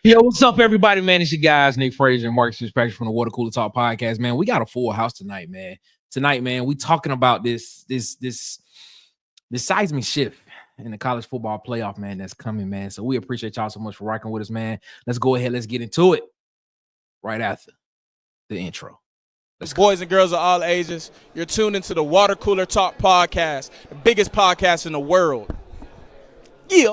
Yo, what's up, everybody, man? It's your guys, Nick Frazier and Marcus Fitzpatrick from the Water Cooler Talk podcast, man. We got a full house tonight, man. Tonight, man, we talking about this seismic shift in the college football playoff, man, that's coming, man. So we appreciate y'all so much for rocking with us, man. Let's go ahead. Let's get into it right after the intro. Boys and girls of all ages, you're tuned into the Water Cooler Talk podcast, the biggest podcast in the world. Yeah.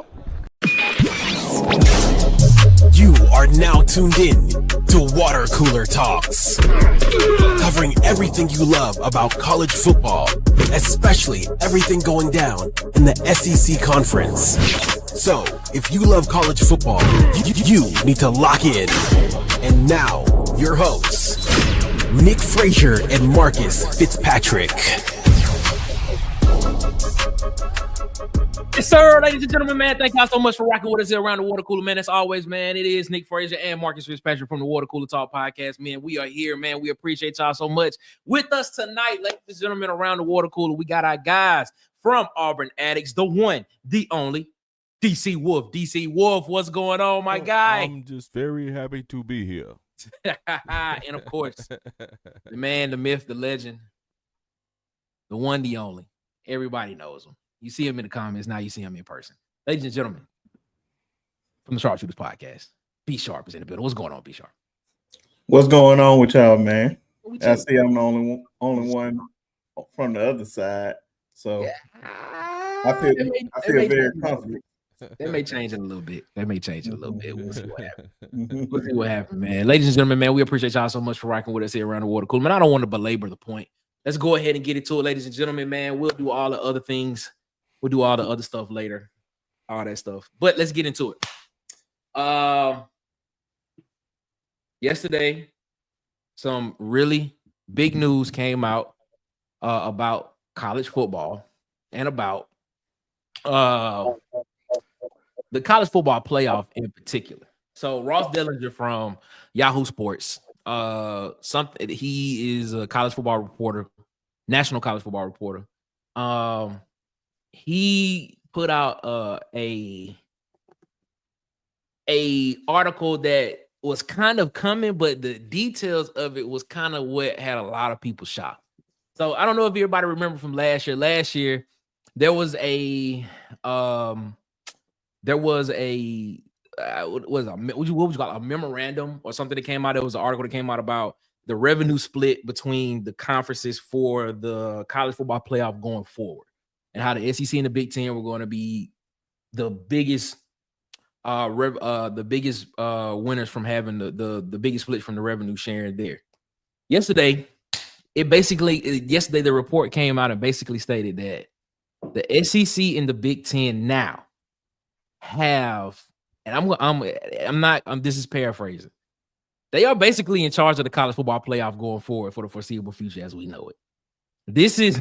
You are now tuned in to Water Cooler Talks, covering everything you love about college football, especially everything going down in the SEC conference. So, if you love college football, you need to lock in. And now, your hosts, Nick Frazier and Marcus Fitzpatrick. Yes, sir, ladies and gentlemen, man. Thank y'all so much for rocking with us here around the Water Cooler, man. As always, man, it is Nick Frazier and Marcus Fitzpatrick from the Water Cooler Talk podcast, man. We are here, man. We appreciate y'all so much. With us tonight, ladies and gentlemen, around the Water Cooler, we got our guys from Auburn Addicts, the one, the only, DC Wolf. DC Wolf, what's going on, my guy? I'm just very happy to be here. And of course, the man, the myth, the legend, the one, the only. Everybody knows him. You see him in the comments, now you see him in person. Ladies and gentlemen, from the Sharpshooters podcast, B Sharp is in the building. What's going on, B Sharp? What's going on with y'all, man? I see I'm the only one from the other side, so yeah. I feel very confident. They may change it a little bit. We'll see what happens. We'll see what happens, man. Ladies and gentlemen, man, we appreciate y'all so much for rocking with us here around the Water Cooler. Man, I don't want to belabor the point. Let's go ahead and get into it, ladies and gentlemen, man. We'll do all the other things. We'll do all the other stuff later, all that stuff. But let's get into it. Yesterday, some really big news came out about college football and about the college football playoff in particular. So Ross Dellenger from Yahoo Sports, he is a college football reporter, national college football reporter. He put out a article that was kind of coming, but the details of it was kind of what had a lot of people shocked. So I don't know if everybody remember from last year. Last year, there was a what would you call it? A memorandum or something that came out. There was an article that came out about the revenue split between the conferences for the college football playoff going forward, and how the SEC and the Big Ten were going to be the biggest winners from having the biggest split from the revenue sharing there. Yesterday, the report came out and basically stated that the SEC and the Big Ten now have, and this is paraphrasing, they are basically in charge of the college football playoff going forward for the foreseeable future as we know it. This is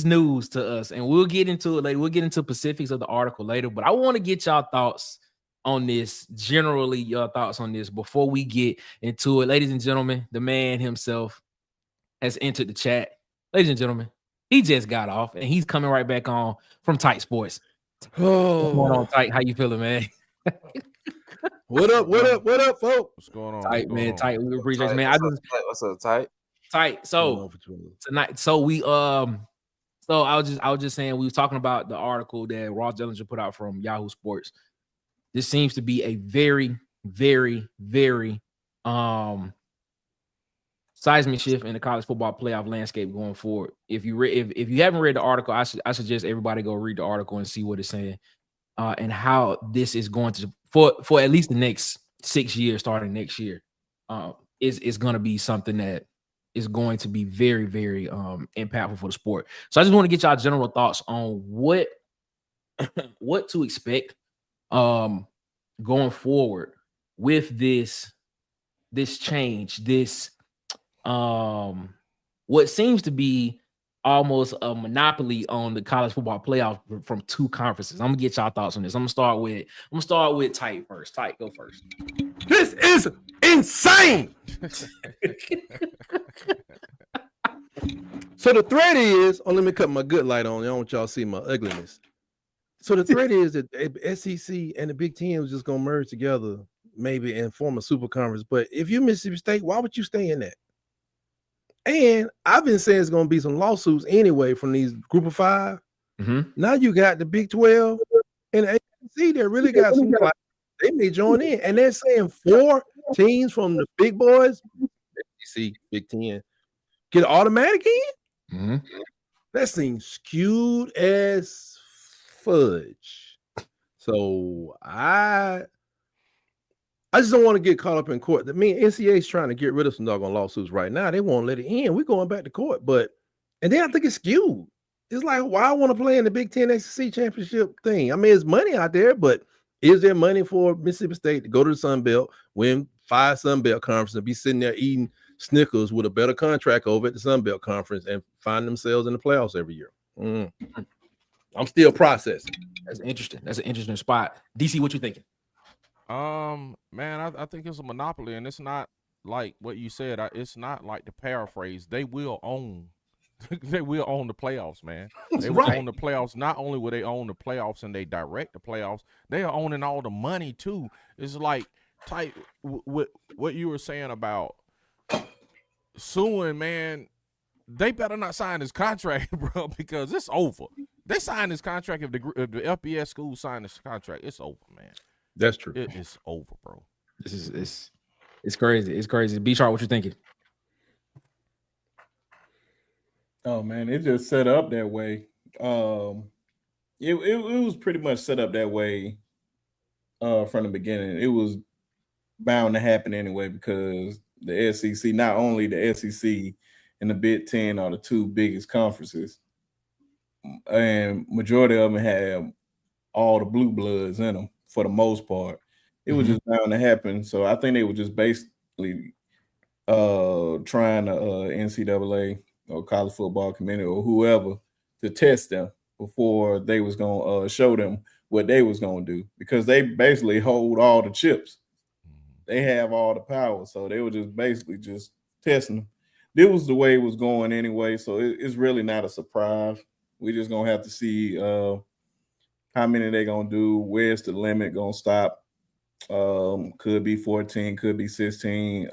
news to us, and we'll get into it later. We'll get into specifics of the article later, but I want to get y'all thoughts on this, generally your thoughts on this before we get into it. Ladies and gentlemen, the man himself has entered the chat. Ladies and gentlemen, he just got off, and he's coming right back on from Tight Sports. Oh, what's going on, Tight? How you feeling, man? What up, folks? What's going on? Tight, man. Tight. We appreciate it, man. What's up, Tight? Tight. So tonight, so I was just saying, we was talking about the article that Ross Dellenger put out from Yahoo Sports. This seems to be a very, very, very seismic shift in the college football playoff landscape going forward. If you haven't read the article, I suggest everybody go read the article and see what it's saying, and how this is going to for at least the next 6 years, starting next year, is going to be something that is going to be very, very impactful for the sport. So I just want to get y'all general thoughts on what to expect going forward with this change, this what seems to be almost a monopoly on the college football playoff from two conferences. I'm gonna get y'all thoughts on this. I'm gonna start with Tight first. Tight, go first. This is insane. So the thread is, let me cut my good light on. I don't want y'all to see my ugliness. So the threat is that SEC and the Big Ten was just gonna merge together, maybe and form a super conference. But if you're Mississippi State, why would you stay in that? And I've been saying it's gonna be some lawsuits anyway from these Group of 5. Mm-hmm. Now you got the Big 12 and the ACC that really got some. Like, they may join in, and they're saying 4 teams from the big boys, SEC, Big 10, get automatic in. Mm-hmm. That seems skewed as fudge. So I just don't want to get caught up in court. I mean, NCAA is trying to get rid of some doggone lawsuits right now. They won't let it in. We're going back to court, and then I think it's skewed. It's like, why I want to play in the Big Ten SEC championship thing. I mean, there's money out there, but is there money for Mississippi State to go to the Sun Belt, win 5 Sun Belt conferences, and be sitting there eating Snickers with a better contract over at the Sun Belt Conference and find themselves in the playoffs every year? I'm still processing. That's interesting. That's an interesting spot. DC, what you thinking? Man, I think it's a monopoly, and it's not like what you said. It's not like the paraphrase. They will own. They will own the playoffs, man. They will own the playoffs. Not only will they own the playoffs and they direct the playoffs, they are owning all the money too. It's like type what you were saying about suing, man. They better not sign this contract, bro, because it's over. They sign this contract if the FBS school sign this contract, it's over, man. That's true. It is over, bro. It's crazy. It's crazy. B-Sharp, what you thinking? Oh man, it just set up that way. It was pretty much set up that way from the beginning. It was bound to happen anyway because the SEC, not only the SEC and the Big Ten are the 2 biggest conferences, and majority of them have all the blue bloods in them for the most part. It was just bound to happen. So I think they were just basically trying to NCAA or college football committee or whoever to test them before they was going to show them what they was going to do, because they basically hold all the chips. They have all the power. So they were just basically just testing them. This was the way it was going anyway. So it's really not a surprise. We're just going to have to see how many they're going to do. Where's the limit going to stop? Could be 14, could be 16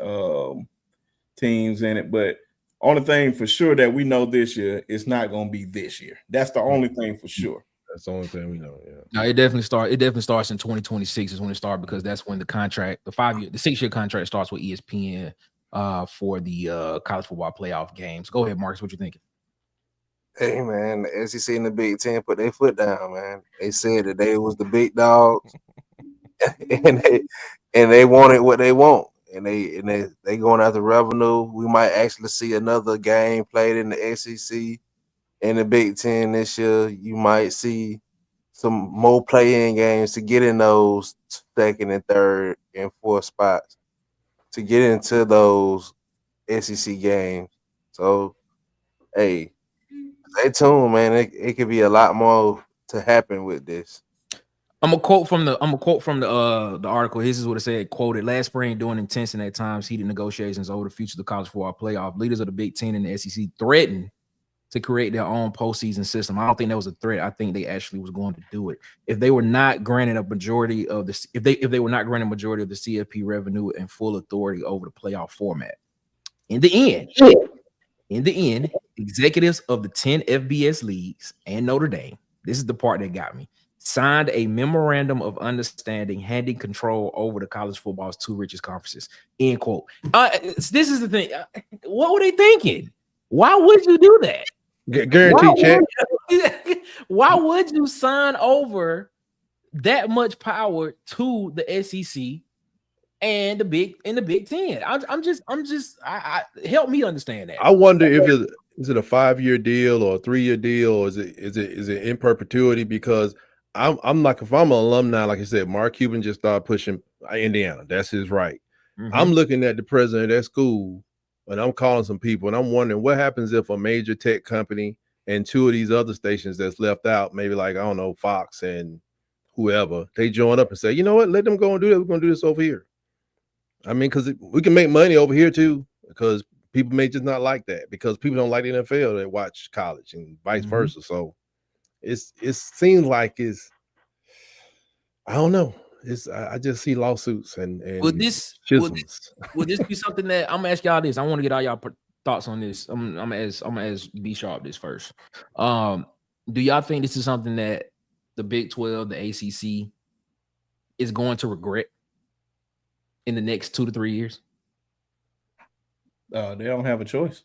teams in it. But only thing for sure that we know this year, it's not going to be this year. That's the only thing for sure. That's the only thing we know. Yeah. No, it definitely starts in 2026 is when it starts, because that's when the 6-year contract starts with ESPN for the college football playoff games. Go ahead, Marcus. What you thinking? Hey man, the SEC and the Big Ten put their foot down, man. They said that they was the big dogs, and they wanted what they want, and they going after revenue. We might actually see another game played in the SEC and the Big Ten this year. You might see some more play-in games to get in those 2nd and 3rd and 4th spots to get into those SEC games. So, hey, stay tuned, man. It could be a lot more to happen with this. I'm a quote from the article. This is what it said. Quoted last spring, during intense and at times heated negotiations over the future of the college football playoff, leaders of the Big Ten and the SEC threatened to create their own postseason system. I don't think that was a threat. I think they actually was going to do it if they were not granted a majority of the if they were not granted a majority of the CFP revenue and full authority over the playoff format. In the end, executives of the 10 FBS leagues and Notre Dame, this is the part that got me, signed a memorandum of understanding handing control over the college football's 2 richest conferences. End quote. This is the thing. What were they thinking? Why would you do that? Guaranteed check. Why would you sign over that much power to the SEC and the Big Ten? I'm just help me understand that. I wonder if is it a 5-year deal or a 3-year deal, or is it in perpetuity? Because I'm like, if I'm an alumni, like I said, Mark Cuban just started pushing Indiana. That's his right. I'm looking at the president of that school, and I'm calling some people, and I'm wondering what happens if a major tech company and 2 of these other stations that's left out, maybe like, I don't know, Fox and whoever, they join up and say, you know what, let them go and do that. We're going to do this over here. I mean, because we can make money over here too, because people may just not like that, because people don't like the NFL, they watch college and vice versa. So it seems like it's I don't know. I just see lawsuits and Would this schisms. be something that I'm gonna ask y'all this? I want to get all y'all thoughts on this. I'm gonna ask B Sharp this first. Do y'all think this is something that the Big 12, the ACC, is going to regret in the next 2 to 3 years? They don't have a choice.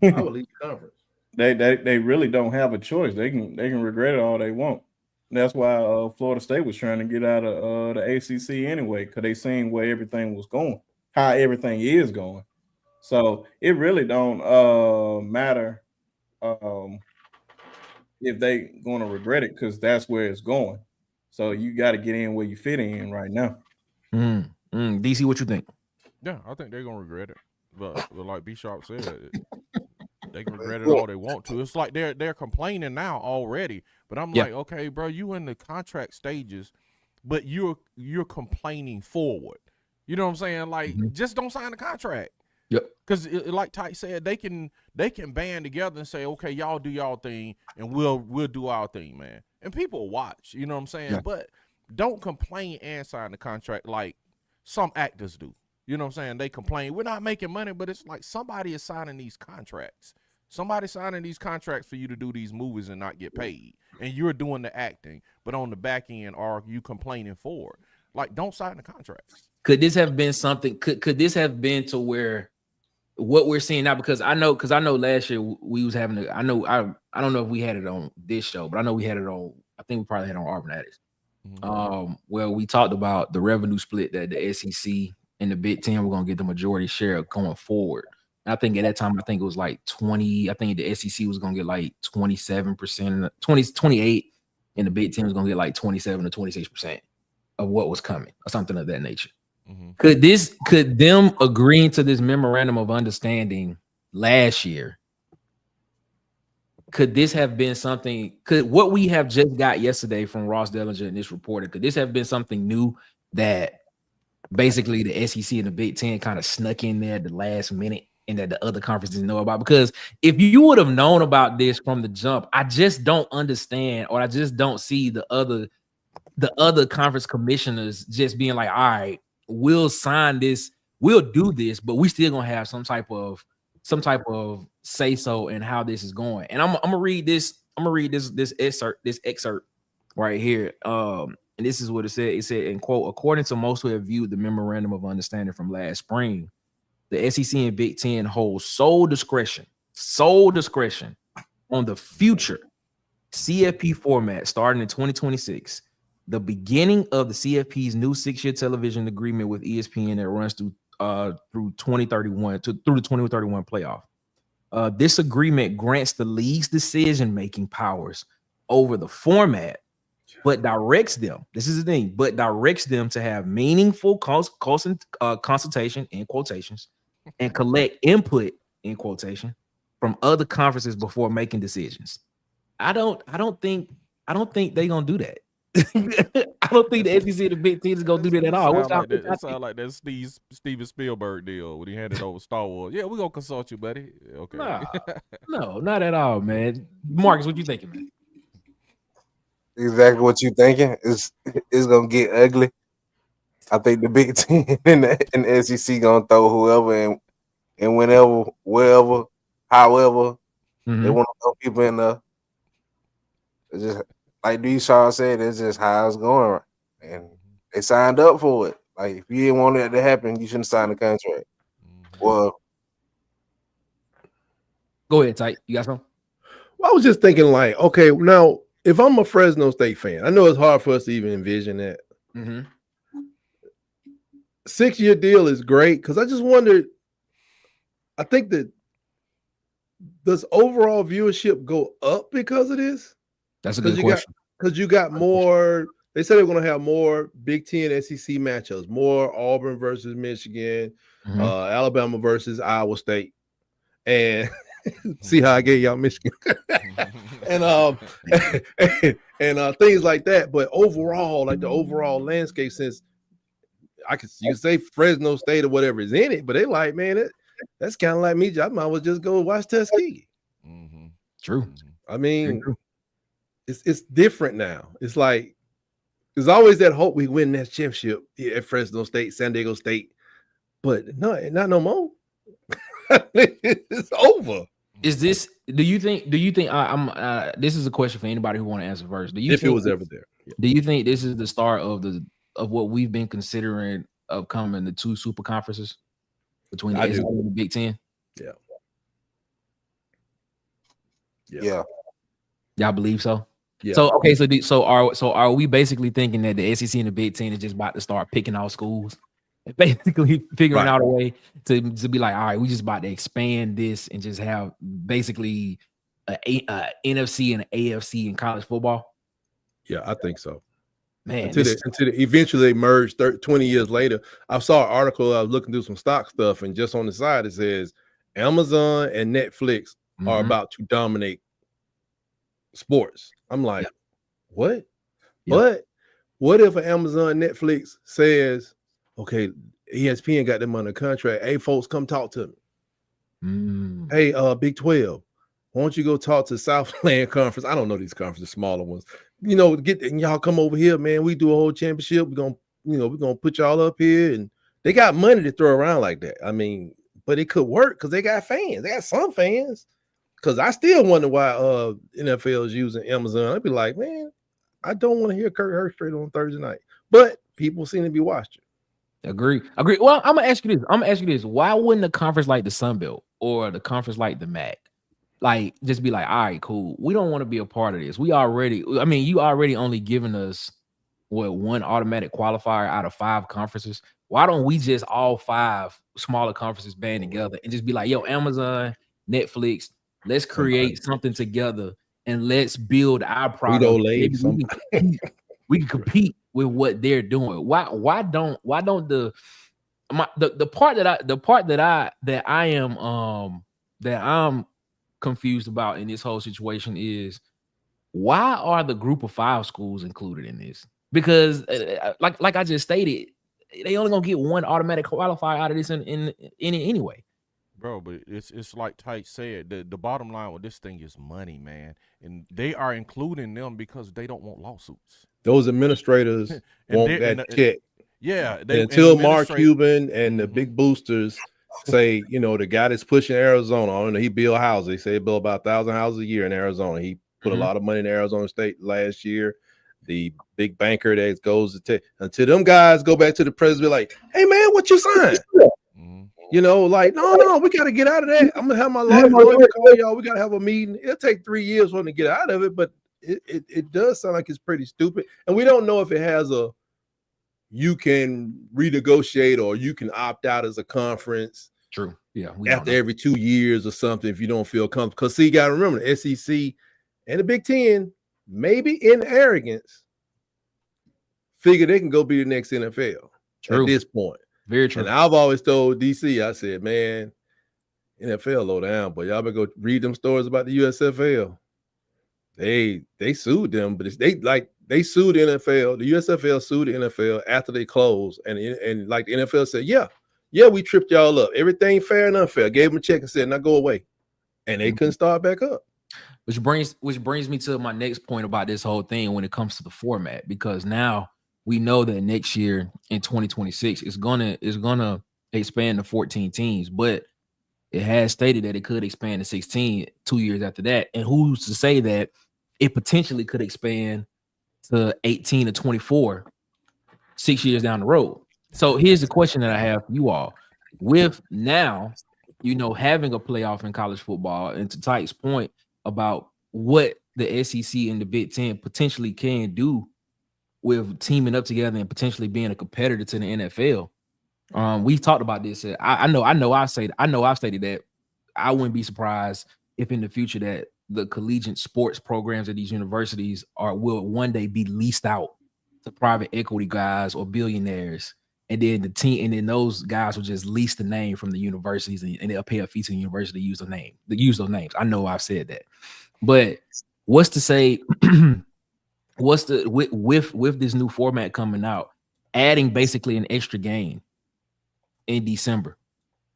I would leave the conference. They really don't have a choice. They can regret it all they want. That's why Florida State was trying to get out of the ACC anyway, because they seen where everything was going, how everything is going. So it really don't matter if they going to regret it, because that's where it's going. So you got to get in where you fit in right now. DC, what you think? Yeah, I think they're gonna regret it. But like B Sharp said, they can regret it all they want to. It's like they're complaining now already. But I'm like, okay, bro, you in the contract stages, but you're complaining forward. You know what I'm saying? Like, just don't sign the contract. Yep. Because like Ty said, they can band together and say, okay, y'all do y'all thing, and we'll do our thing, man. And people watch. You know what I'm saying? Yeah. But don't complain and sign the contract like some actors do. You know what I'm saying? They complain, we're not making money, but it's like somebody is signing these contracts. Somebody signing these contracts for you to do these movies and not get paid. And you're doing the acting, but on the back end, are you complaining for it? Like, don't sign the contracts. Could this have been something? Could this have been to where what we're seeing now? Because I know last year we was having I don't know if we had it on this show, but I know we had it on, I think we probably had it on Auburn Addicts. Where we talked about the revenue split that the SEC and the Big Ten were going to get the majority share going forward. And I think at that time, I think it was like 20. I think the SEC was going to get like 27%, 28, and the Big Ten was going to get like 27 to 26% of what was coming, or something of that nature. Could them agreeing to this memorandum of understanding last year, could this have been something? Could what we have just got yesterday from Ross Dellenger and this reporter, could this have been something new that basically the SEC and the Big Ten kind of snuck in there at the last minute and that the other conferences didn't know about? Because if you would have known about this from the jump, I just don't understand, or I just don't see the other conference commissioners just being like, all right, we'll sign this, we'll do this, but we still gonna have some type of say so in how this is going. And I'm gonna read this excerpt right here. And this is what it said. It said, in quote, according to most who have viewed the memorandum of understanding from last spring, the SEC and Big Ten hold sole discretion on the future CFP format starting in 2026, the beginning of the CFP's new 6-year television agreement with ESPN that runs through 2031 through the 2031 playoff. This agreement grants the league's decision-making powers over the format, but directs them, this is the thing, but directs them to have meaningful consultation, in quotations, and collect input, in quotation, from other conferences before making decisions. I don't think they're gonna do that. I don't think the SEC and the Big Ten is gonna do that at all. It sounds like that Steven Spielberg deal when he handed over Star Wars. Yeah, we're gonna consult you, buddy. Okay. No, not at all, man. Marcus, what you thinking, man? Exactly what you thinking. It's gonna get ugly. I think the Big Ten and the SEC gonna throw whoever and whenever, wherever, however they want to throw people in there. It's just like D. Shaw said, it's just how it's going, and they signed up for it. Like, if you didn't want that to happen, you shouldn't sign the contract. Well, go ahead, Tyke. You got something? Well, I was just thinking, like, okay, now if I'm a Fresno State fan, I know it's hard for us to even envision that. 6-year deal is great, because I just wondered, I think that does overall viewership go up because of this? That's a good question. Because you got more, they said they're going to have more Big Ten SEC matchups, more Auburn versus Michigan, Alabama versus Iowa State. And see how I gave y'all Michigan. and things like that. But overall, like the overall landscape, since you can say Fresno State or whatever is in it, but they like, man, that's kind of like me. I might as well just go watch Tuskegee. True. I mean, it's different now. It's like There's always that hope we win that championship at Fresno State, San Diego State, but no, not no more. It's over. Is this? Do you think? This is a question for anybody who want to answer first. Do you If think it was ever there? Do you think this is the start of what we've been considering of coming the two super conferences between the SEC and the Big Ten? Yeah. Y'all believe so? Yeah. So okay, so are we basically thinking that the SEC and the Big Ten is just about to start picking out schools, and basically figuring out a way to be like, all right, we just about to expand this and just have basically a NFC and an AFC in college football? Yeah, I think so. Man, until they eventually they merged 20 years later. I saw an article. I was looking through some stock stuff, and just on the side it says Amazon and Netflix are about to dominate sports. I'm like, what? But what if an Amazon Netflix says, okay, ESPN got them under contract. Hey, folks, come talk to me. Hey, Big 12, why don't you go talk to Southland Conference? I don't know these conferences, smaller ones. You know, y'all come over here, man. We do a whole championship. We're gonna put y'all up here, and they got money to throw around like that. I mean, but it could work because they got fans. They got some fans. Because I still wonder why NFL is using Amazon. I'd be like, man, I don't want to hear Kurt Hurst on Thursday night. But people seem to be watching. Agree. Well, I'm gonna ask you this. Why wouldn't a conference like the Sun Belt or the conference like the MAC, like, just be like, all right, cool, we don't want to be a part of this. You already only giving us one automatic qualifier out of 5 conferences. Why don't we just all 5 smaller conferences band together and just be like, yo, Amazon, Netflix, let's create something together and let's build our product. We can compete with what they're doing. Why don't the part that I'm confused about in this whole situation is, why are the group of 5 schools included in this? Because like I just stated, they only gonna get one automatic qualifier out of this in anyway. Bro, but it's like Tyke said, the bottom line with this thing is money, man. And they are including them because they don't want lawsuits. Those administrators want that check. Yeah. Until Mark Cuban and the big boosters say, the guy that's pushing Arizona, I don't know, he build houses. They say he build about 1,000 houses a year in Arizona. He put a lot of money in Arizona State last year. The big banker that goes to until them guys go back to the president, be like, hey, man, what you signed? Like, no, we got to get out of that. I'm going to have my lawyer call y'all. We got to have a meeting. It'll take 3 years for them to get out of it, but it does sound like it's pretty stupid. And we don't know if it has you can renegotiate or you can opt out as a conference. True. Yeah. After every 2 years or something, if you don't feel comfortable. Because, see, you got to remember, the SEC and the Big Ten, maybe in arrogance, figure they can go be the next NFL at this point. Very true. And I've always told DC, I said, man, NFL low down, but y'all better go read them stories about the USFL. They sued them, but they sued the NFL. The USFL sued the NFL after they closed, and like the NFL said, yeah, we tripped y'all up. Everything fair and unfair. Gave them a check and said, now go away, and they couldn't start back up. Which brings me to my next point about this whole thing when it comes to the format, because now we know that next year in 2026 is gonna expand to 14 teams, but it has stated that it could expand to 16 2 years after that. And who's to say that it potentially could expand to 18 to 24 6 years down the road? So here's the question that I have for you all. With now, having a playoff in college football, and to Tyke's point about what the SEC and the Big Ten potentially can do with teaming up together and potentially being a competitor to the NFL. We've talked about this. I've stated that I wouldn't be surprised if in the future that the collegiate sports programs at these universities will one day be leased out to private equity guys or billionaires, and then those guys will just lease the name from the universities and they'll pay a fee to the university to use those names. I know I've said that, but what's to say? With this new format coming out, adding basically an extra game in December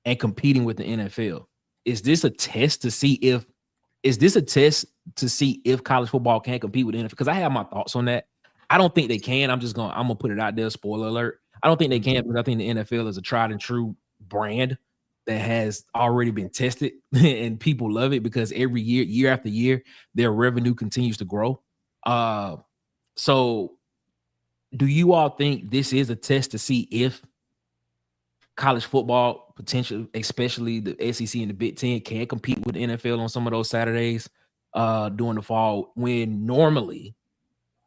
and competing with the NFL, is this a test to see if college football can compete with the NFL? Because I have my thoughts on that. I don't think they can. I'm gonna put it out there. Spoiler alert. I don't think they can because I think the NFL is a tried and true brand that has already been tested and people love it because every year after year, their revenue continues to grow. So do you all think this is a test to see if college football potential, especially the SEC and the Big Ten, can compete with the NFL on some of those Saturdays during the fall when normally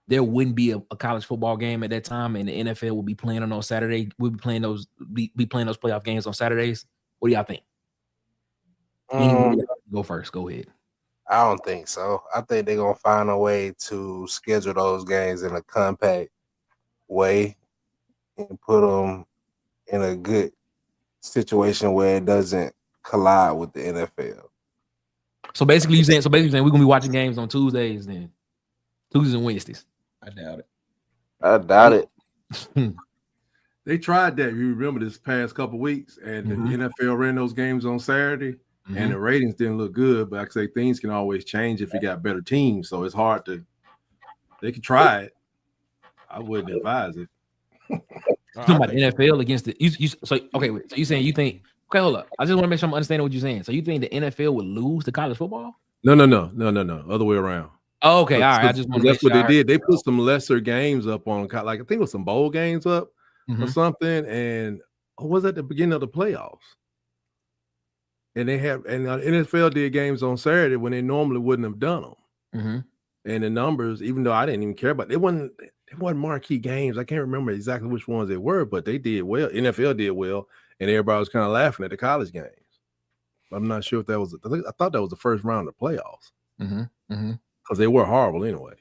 there wouldn't be a college football game at that time, and the NFL will be playing on those Saturdays. We'll be playing those playoff games on Saturdays. What do y'all think? Go first. Go ahead. I don't think so. I think they're gonna find a way to schedule those games in a compact way and put them in a good situation where it doesn't collide with the NFL. So basically, you're saying we're gonna be watching games on Tuesdays then, Tuesdays and Wednesdays. I doubt it. I doubt it. They tried that. You remember this past couple weeks, and the NFL ran those games on Saturday, and the ratings didn't look good. But like I say, things can always change if you got better teams. So it's hard to. They can try it. I wouldn't advise it. Talking about the NFL against the so okay. Wait, so you saying you think? Okay, hold up. I just want to make sure I'm understanding what you're saying. So you think the NFL would lose to college football? No. Other way around. Oh, okay, all right. I just want to. That's what they did. They put some lesser games up on, like I think it was some bowl games up or something. And was at the beginning of the playoffs. And the NFL did games on Saturday when they normally wouldn't have done them. And the numbers, even though I didn't even care about, they wasn't marquee games. I can't remember exactly which ones they were, but they did well. NFL did well, and everybody was kind of laughing at the college games. I'm not sure if that was. I thought that was the first round of the playoffs. Because they were horrible anyway.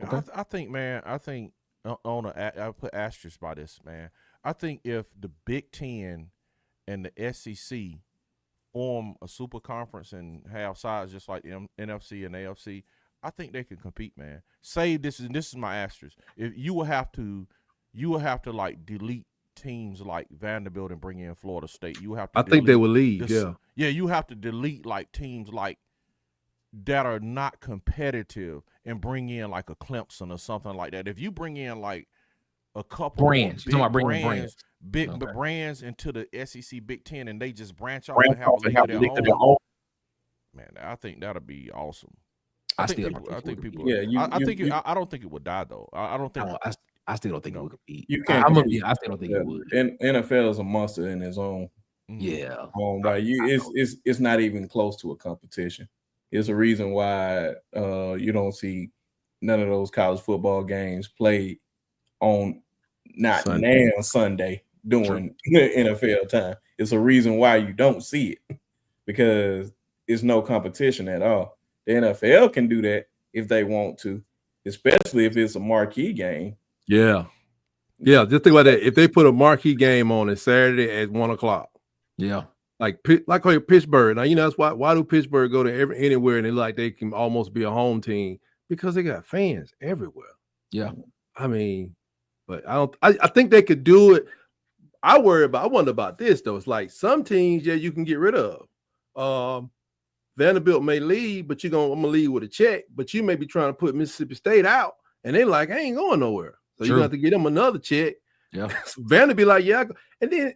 Okay. I think I put asterisk by this, man. I think if the Big Ten and the SEC form a super conference and have sides just like the NFC and AFC, I think they can compete, man. Say this is my asterisk. If you will have to like delete teams like Vanderbilt and bring in Florida State. You have to. I think they will leave. Yeah. You have to delete like teams like that are not competitive and bring in like a Clemson or something like that. If you bring in like a couple brands, big brands into the SEC Big Ten, and they just branch off and have a league of their own, man, I think that'll be awesome. I think people. Yeah, I don't think it would die though. I don't think. I still don't think it would compete. I still don't think it would. And NFL is a monster in its own. Yeah. It's not even close to a competition. It's a reason why you don't see none of those college football games played on Sunday during NFL time. It's a reason why you don't see it because it's no competition at all. The NFL can do that if they want to, especially if it's a marquee game. Yeah. Just think about that. If they put a marquee game on a Saturday at 1:00, like Pittsburgh. Now that's why do Pittsburgh go to anywhere and they can almost be a home team because they got fans everywhere. Yeah, I mean, but I think they could do it. I wonder about this though. It's like some teams, you can get rid of. Vanderbilt may leave, but I'm gonna leave with a check. But you may be trying to put Mississippi State out, and they like, I ain't going nowhere. So you have to get them another check. Yeah, Vanderbilt be like, and then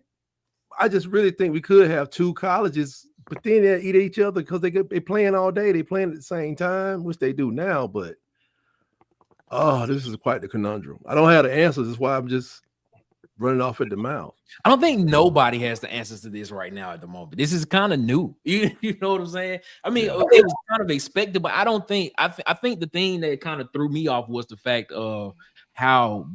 I just really think we could have two colleges, but then they eat each other because they playing all day. They playing at the same time, which they do now. But this is quite the conundrum. I don't have the answers. That's why I'm just running off at the mouth. I don't think nobody has the answers to this right now at the moment. This is kind of new. You know what I'm saying? I mean, it was kind of expected, but I don't think. I think the thing that kind of threw me off was the fact of how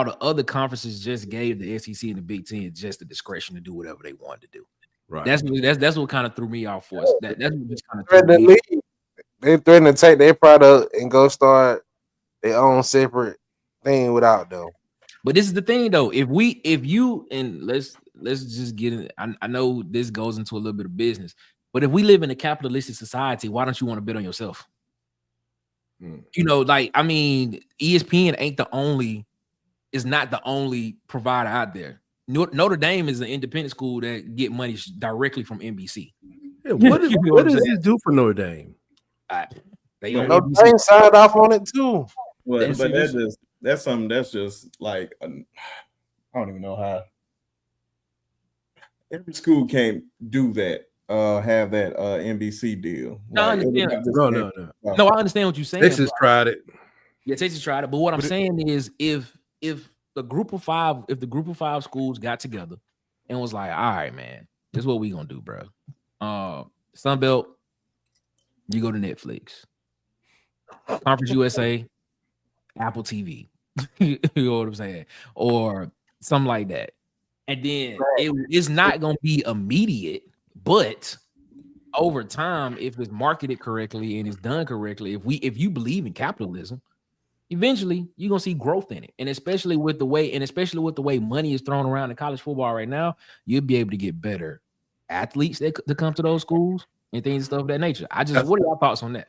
the other conferences just gave the SEC and the Big Ten just the discretion to do whatever they wanted to do. Right. That's what kind of threw me off for us. That's what just kind of threw me. They threatened to take their product and go start their own separate thing without them. But this is the thing, though. If you and let's just get in. I know this goes into a little bit of business, but if we live in a capitalistic society, why don't you want to bet on yourself? I mean, ESPN is not the only provider out there. Notre Dame is an independent school that get money directly from NBC. Yeah, what does this do for Notre Dame? Notre Dame signed off on it too. But that's something that's just like I don't even know how. Every school can't do that. Have that NBC deal. No, I Like, understand. No. I understand what you're saying. Texas tried it. Yeah, Texas tried it. But what I'm saying is, if the group of five schools got together and was like, all right, man, this is what we gonna do, bro. Sunbelt, you go to Netflix. Conference USA, Apple TV. You know what I'm saying? Or something like that. And then it's not gonna be immediate, but over time, if it's marketed correctly and it's done correctly, if you believe in capitalism, eventually you're gonna see growth in it. And especially with the way money is thrown around in college football right now, you'll be able to get better athletes that come to those schools and things and stuff of that nature. What are y'all thoughts on that?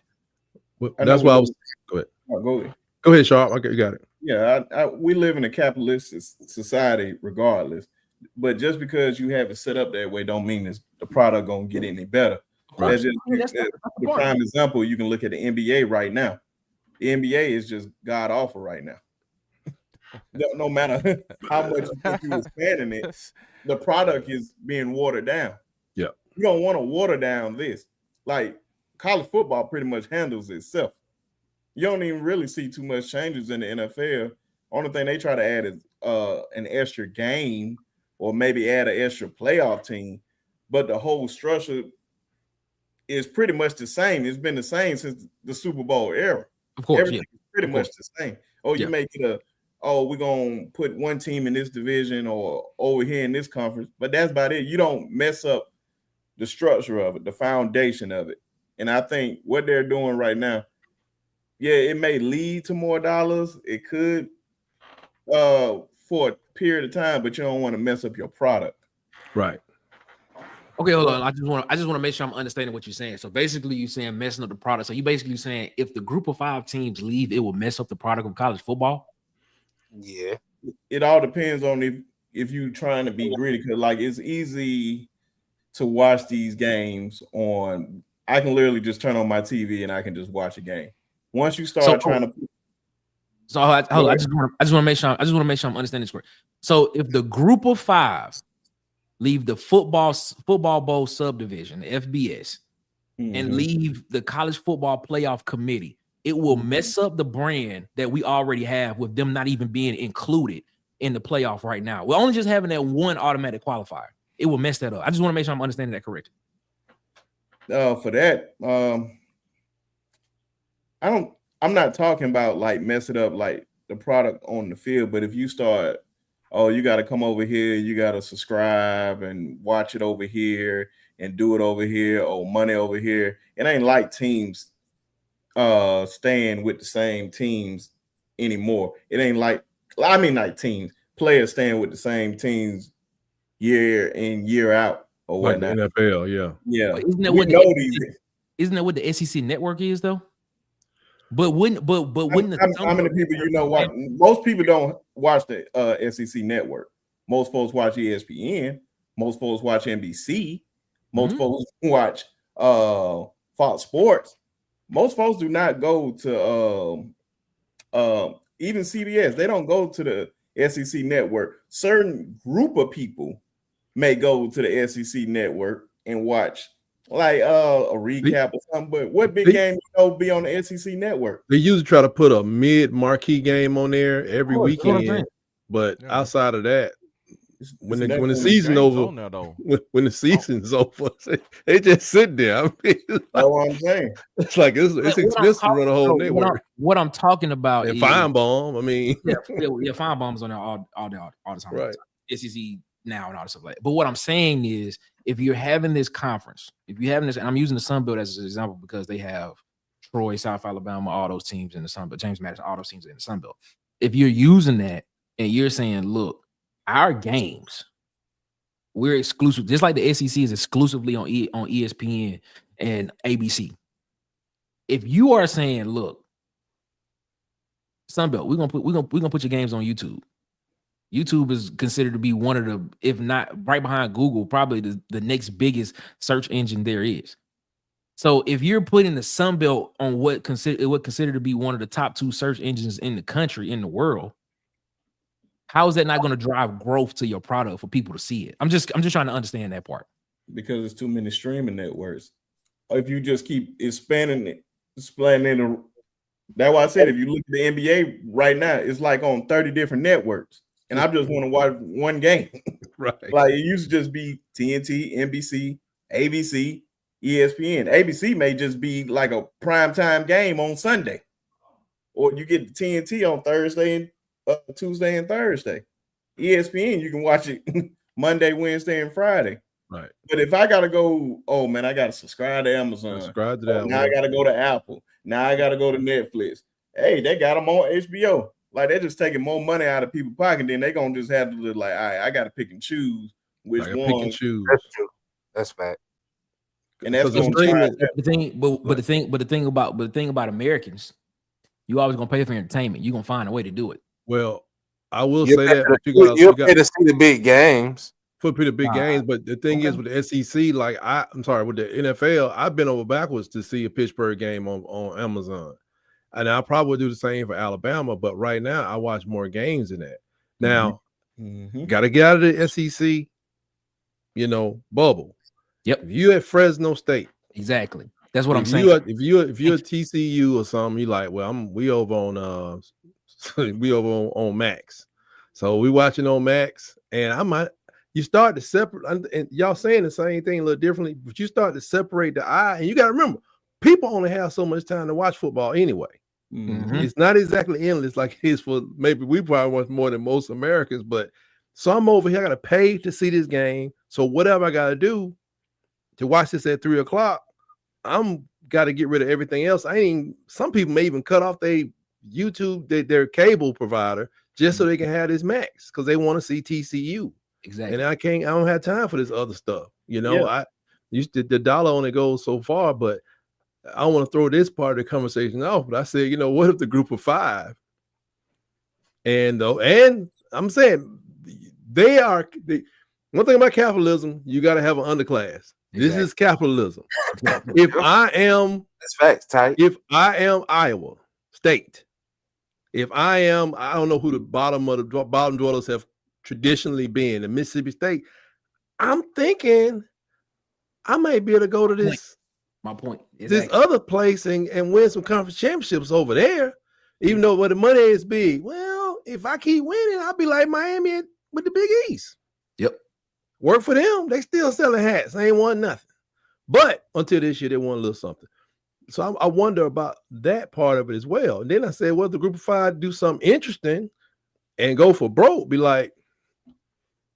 Well, that's why I was. Go ahead. Go ahead, Sharp. Okay, you got it. Yeah, we live in a capitalist society, regardless. But just because you have it set up that way, don't mean the product gonna get any better. Right. That's the prime example. You can look at the NBA right now. The NBA is just god awful right now. No matter how much you think you expanding it, the product is being watered down. Yeah, you don't want to water down this. Like college football pretty much handles itself. You don't even really see too much changes in the NFL. Only thing they try to add is an extra game or maybe add an extra playoff team. But the whole structure is pretty much the same. It's been the same since the Super Bowl era. Of course, everything is pretty much the same. You make it we're gonna put one team in this division or over here in this conference, but that's about it. You don't mess up the structure of it, the foundation of it. And I think what they're doing right now, it may lead to more dollars. It could for a period of time, but you don't want to mess up your product. Right. Okay, hold on. I just want to make sure I'm understanding what you're saying. So basically, you're saying messing up the product. So you basically saying if the group of 5 teams leave, it will mess up the product of college football. Yeah, it all depends on if you're trying to be greedy. Because like it's easy to watch these games on. I can literally just turn on my TV and I can just watch a game. Once you start trying to. So I just want to make sure. I just want to make sure I'm understanding this correct. So if the group of 5 leave the football bowl subdivision, the FBS, and leave the college football playoff committee, it will mess up the brand that we already have with them not even being included in the playoff right now. We're only just having that one automatic qualifier. It will mess that up. I just want to make sure I'm understanding that correctly. For that, I'm not talking about like mess it up like the product on the field, but if you start, you got to come over here, you got to subscribe and watch it over here and do it over here, or money over here. It ain't like teams staying with the same teams anymore. It ain't like teams, players staying with the same teams year in, year out or like whatnot. The NFL, yeah. But isn't that what the SEC network is though? But wouldn't how many people watch? Most people don't watch the SEC network. Most folks watch ESPN. Most folks watch NBC. Most folks watch Fox Sports. Most folks do not go to even CBS. They don't go to the SEC network. Certain group of people may go to the SEC network and watch like a recap or something. But what big game be on the SEC network? They usually try to put a mid-marquee game on there every weekend, but outside of that, when the season over, when the season's over, they just sit there. I mean, that's what I'm saying. It's like it's expensive to run a whole network. What I'm talking about is Feinbaum. I mean, Feinbaum's on there all the time. Right. SEC now and all this stuff like that. But what I'm saying is, if you're having this conference, and I'm using the Sun Belt as an example because they have Troy, South Alabama, all those teams in the Sun Belt, James Madison, all those teams in the Sun Belt. If you're using that and you're saying, look, our games, we're exclusive, just like the SEC is exclusively on ESPN and ABC. If you are saying, look, Sun Belt, we're gonna put your games on YouTube. YouTube is considered to be one of the, if not right behind Google, probably the next biggest search engine there is. So if you're putting the Sun Belt on what considered to be one of the top 2 search engines in the country, in the world, how is that not going to drive growth to your product for people to see it? I'm just trying to understand that part. Because there's too many streaming networks. If you just keep expanding it, that's why I said if you look at the NBA right now, it's like on 30 different networks. And I just want to watch one game. Right. Like it used to just be TNT, NBC, ABC, ESPN. ABC may just be like a primetime game on Sunday. Or you get the TNT on Thursday and Tuesday and Thursday. ESPN, you can watch it Monday, Wednesday, and Friday. Right. But if I gotta go, oh man, I gotta subscribe to Amazon. Subscribe to that. Now I gotta go to Apple. Now I gotta go to Netflix. Hey, they got them on HBO. Like they're just taking more money out of people's pocket. Then they gonna just have to look like, all right, I gotta pick and choose which one. Pick and choose. That's true. That's fact. And that's the thing about Americans, you always gonna pay for entertainment. You're gonna find a way to do it. Well, I will say that you pay to see the big games. For the big games, but the thing is with the SEC, like I'm sorry, with the NFL, I've been over backwards to see a Pittsburgh game on Amazon, and I probably would do the same for Alabama. But right now, I watch more games than that. Now, got to get out of the SEC, bubble. Yep. If you at Fresno State, exactly. That's what I'm saying. If you're at TCU or something, you like, well, we over on on Max, so we watching on Max, and I might. You start to separate, and y'all saying the same thing a little differently, but you start to separate the eye, and you got to remember, people only have so much time to watch football anyway. It's not exactly endless like it is for maybe we probably watch more than most Americans, but so I'm over here, I got to pay to see this game. So whatever I got to do to watch this at 3:00, I'm got to get rid of everything else. Some people may even cut off their YouTube, their cable provider, just so they can have this Max because they want to see TCU. Exactly. And I don't have time for this other stuff. I used to, the dollar only goes so far, but I don't want to throw this part of the conversation off. But I said, what if the group of 5? And I'm saying one thing about capitalism, you got to have an underclass. Exactly. This is capitalism. If I am that's facts, Ty. If I am Iowa State, I don't know who the bottom dwellers have traditionally been in Mississippi State. I'm thinking I might be able to go to this. My point. This other place and win some conference championships over there, even though where the money is big. Well, if I keep winning, I'll be like Miami with the Big East. Yep. Work for them. They still selling hats. They ain't won nothing. But until this year, they won a little something. So I wonder about that part of it as well. And then I said, well, the group of 5 do something interesting and go for broke. Be like,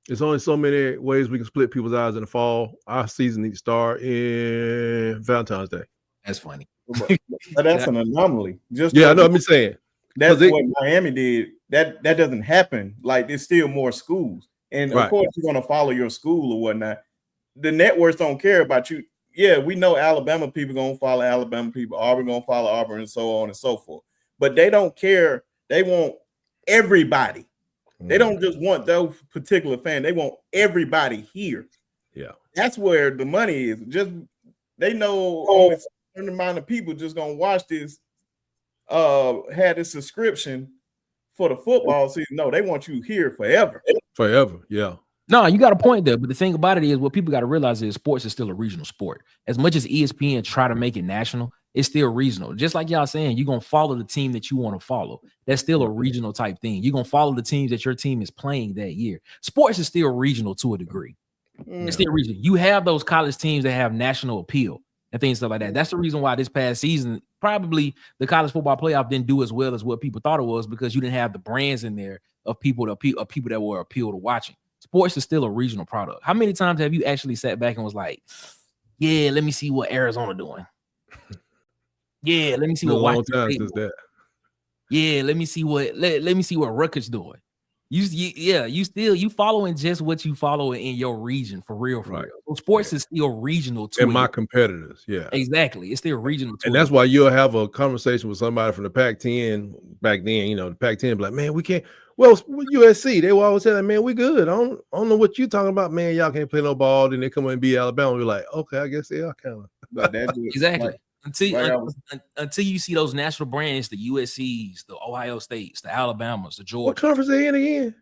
there's only so many ways we can split people's eyes in the fall. Our season needs to start in Valentine's Day. That's funny. But that's an anomaly. I know what I'm saying. That's what Miami did. That doesn't happen. Like there's still more schools. And of course you're gonna follow your school or whatnot. The networks don't care about you. Yeah, we know Alabama people gonna follow Alabama people, Auburn gonna follow Auburn, and so on and so forth. But they don't care. They want everybody. They don't just want those particular fans. They want everybody here. Yeah. That's where the money is. Just they know only a certain amount of people just gonna watch this, had this subscription for the football season. No, they want you here forever. Forever, yeah. No, you got a point there, but the thing about it is what people got to realize is sports is still a regional sport. As much as ESPN try to make it national, it's still regional. Just like y'all saying, you're going to follow the team that you want to follow. That's still a regional type thing. You're going to follow the teams that your team is playing that year. Sports is still regional to a degree. It's still regional. You have those college teams that have national appeal and things like that. That's the reason why this past season, probably the college football playoff didn't do as well as what people thought it was because you didn't have the brands in there of people that were appeal to watching. Sports is still a regional product. How many times have you actually sat back and was like, yeah, let me see what Arizona doing? Yeah, let me see what Washington State doing. Yeah, let me see what Rutgers doing. You following just what you follow in your region for real. So sports is still regional to my competitors. Yeah, exactly. It's still regional to and that's why you'll have a conversation with somebody from the Pac-10 back then. The Pac-10 be like, man, we can't Well, with USC, they will always say, man, we good. I don't know what you talking about, man. Y'all can't play no ball. Then they come and beat Alabama. We're like, okay, I guess they are kind of. But that just, Exactly. like Until you see those national brands, the USCs, the Ohio States, the Alabamas, the Georgia. What conference they in again?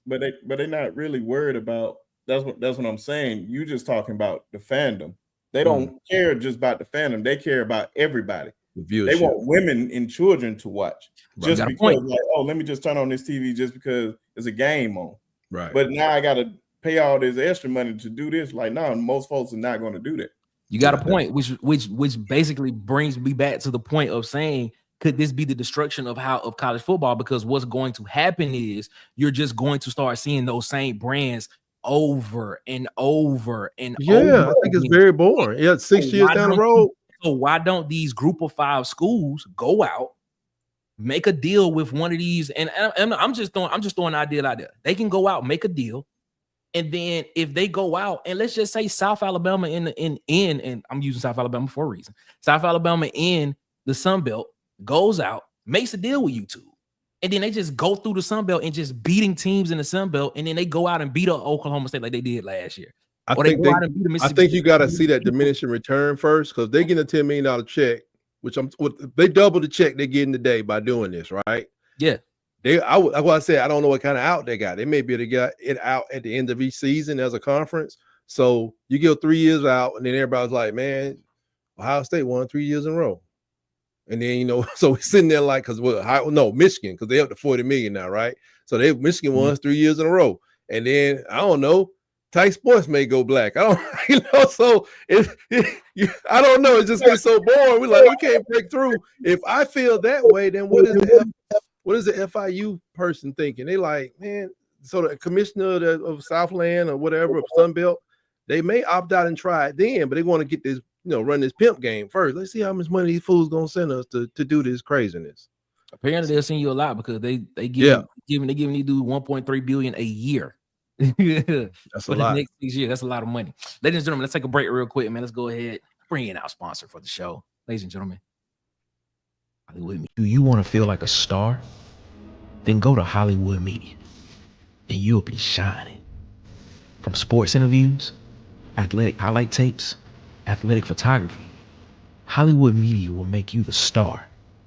But they're not really worried about. That's what I'm saying. You just talking about the fandom. They don't care just about the fandom. They care about everybody. They want women and children to watch. Just because, like, oh, let me just turn on this TV just because it's a game on. Right. But now I got to pay all this extra money to do this. Like, no, most folks are not going to do that. You got a point, which basically brings me back to the point of saying, could this be the destruction of college football? Because what's going to happen is you're just going to start seeing those same brands over and over and over. I think it's very boring. Yeah, 6 years down the road. So why don't these group of 5 schools go out, make a deal with one of these? And I'm just throwing an idea out there. They can go out, make a deal. And then if they go out, and let's just say South Alabama and I'm using South Alabama for a reason. South Alabama in the Sun Belt goes out, makes a deal with YouTube. And then they just go through the Sun Belt and just beating teams in the Sun Belt. And then they go out and beat up Oklahoma State like they did last year. I think you got to see that diminishing return first, because they get a $10 million check, which they double the check they're getting today by doing this, right? Yeah. I said, I don't know what kind of out they got. They may be able to get it out at the end of each season as a conference. So you go 3 years out, and then everybody's like, man, Ohio State won 3 years in a row. And then, so we're sitting there like, Michigan, because they're up to $40 million now, right? So Michigan won 3 years in a row. And then, I don't know, Type Sports may go black. I don't, so I don't know. It just gets so boring. We're like, we can't break through. If I feel that way, then what is the FIU person thinking? They like, man, so the commissioner of Southland or whatever, of Sunbelt, they may opt out and try it then, but they want to get this, run this pimp game first. Let's see how much money these fools gonna send us to do this craziness. Apparently, they'll send you a lot because they give you do $1.3 billion a year. That's a lot. Next 6 years, that's a lot of money. Ladies and gentlemen, let's take a break real quick, man. Let's go ahead, bring in our sponsor for the show. Ladies and gentlemen, Hollywood Media. Do you want to feel like a star? Then go to Hollywood Media, and you'll be shining. From sports interviews, athletic highlight tapes, athletic photography, Hollywood Media will make you the star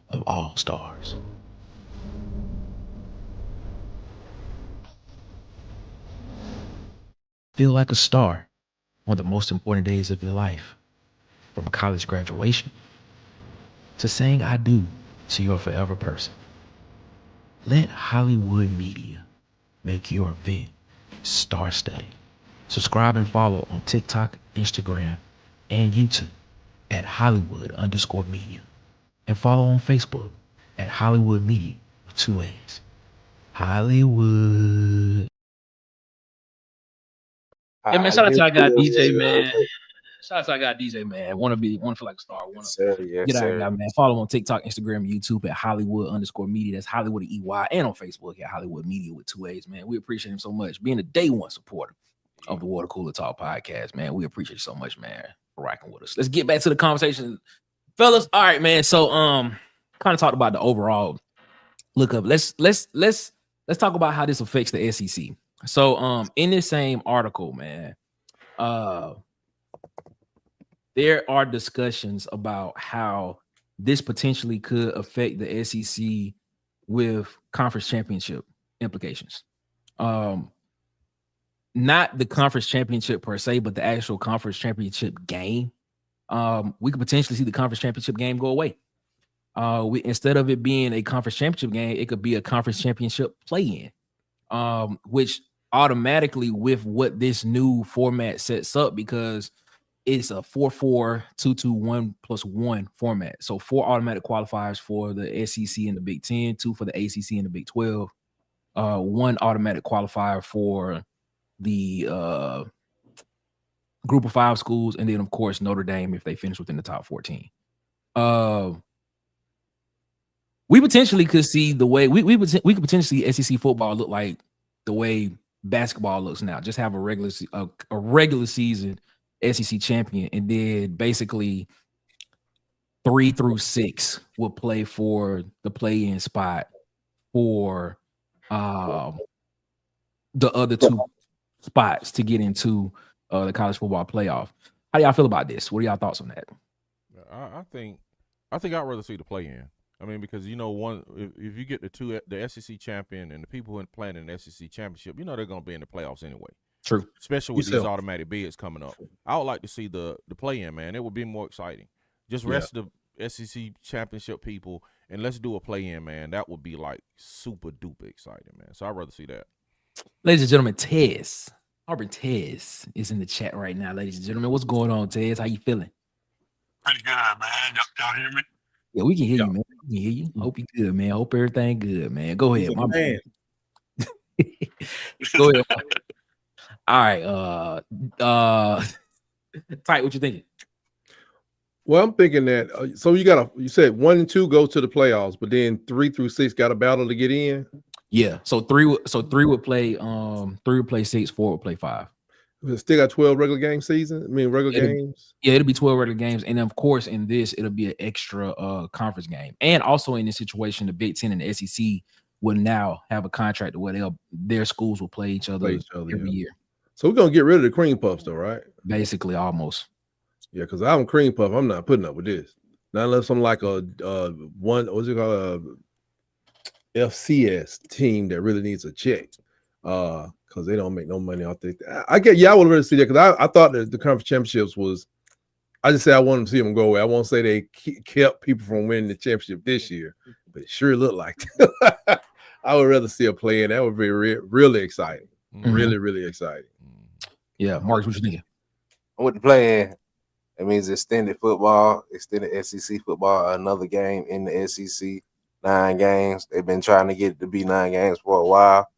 of all stars. Feel like a star on the most important days of your life, from college graduation to saying I do to your forever person. Let Hollywood Media make your event star-studded. Subscribe and follow on TikTok, Instagram, and YouTube at Hollywood_media. And follow on Facebook at Hollywood Media with 2 A's. Hollywood. Yeah, man, shout out to our guy DJ, man. Shout out to our guy DJ, man. Want to feel like a star. Get out here, man. Follow on TikTok, Instagram, YouTube at Hollywood_media. That's Hollywood EY, and on Facebook at Hollywood Media with 2 A's, man. We appreciate him so much. Being a day one supporter of the Water Cooler Talk podcast, man. We appreciate you so much, man, for rocking with us. Let's get back to the conversation, fellas. All right, man. So kind of talked about the overall look up. Let's talk about how this affects the SEC. So in this same article, man, there are discussions about how this potentially could affect the SEC with conference championship implications. Not the conference championship per se, but the actual conference championship game. We could potentially see the conference championship game go away. Instead of it being a conference championship game, it could be a conference championship play-in, which automatically with what this new format sets up, because it's a 4-4, 2-2, 1+1 format. So 4 automatic qualifiers for the SEC and the Big 10, 2 for the ACC and the Big 12, 1 automatic qualifier for the group of 5 schools, and then of course Notre Dame if they finish within the top 14. We potentially could see the way we could potentially see SEC football look like the way basketball looks now. Just have a regular season SEC champion, and then basically 3 through 6 will play for the play-in spot for the other two spots to get into the college football playoff. How do y'all feel about this? What are y'all thoughts on that? I think I'd rather see the play-in. I mean, because if you get the SEC champion and the people who are playing in the SEC championship, they're going to be in the playoffs anyway. True, especially with these automatic bids coming up. I would like to see the play-in, man. It would be more exciting. Just rest the SEC championship people and let's do a play-in, man. That would be like super duper exciting, man. So I'd rather see that. Ladies and gentlemen, Tez. Auburn Tez is in the chat right now, ladies and gentlemen. What's going on, Tez? How you feeling? Pretty good, man. Y'all hear me? Yeah, we can hear you, man. We can hear you. Hope you good, man. Hope everything good, man. Go ahead, my man. Go ahead. All right. Tight, what you thinking? Well, I'm thinking that so you said 1 and 2 go to the playoffs, but then 3 through 6 got a battle to get in. Yeah. So three would play 3 would play 6, 4 would play 5. Still got 12 regular game season. I mean regular games. Yeah, it'll be 12 regular games, and of course in this it'll be an extra conference game. And also in this situation, the Big Ten and the SEC will now have a contract where their schools will play each other every year. So we're gonna get rid of the cream puffs, though, right? Basically, almost. Yeah, because I'm cream puff. I'm not putting up with this. Not unless I'm like a what's it called, a FCS team that really needs a check. Because they don't make no money off this. I would rather see that because I thought that the conference championships was. I just say I wanted to see them go away. I won't say they kept people from winning the championship this year, but it sure looked like that. I would rather see a play in. That would be really exciting. Mm-hmm. Really, really exciting. Yeah, Marcus, what you thinking? With the play-in, it means extended football, extended SEC football, another game in the SEC, 9 games. They've been trying to get it to be 9 games for a while.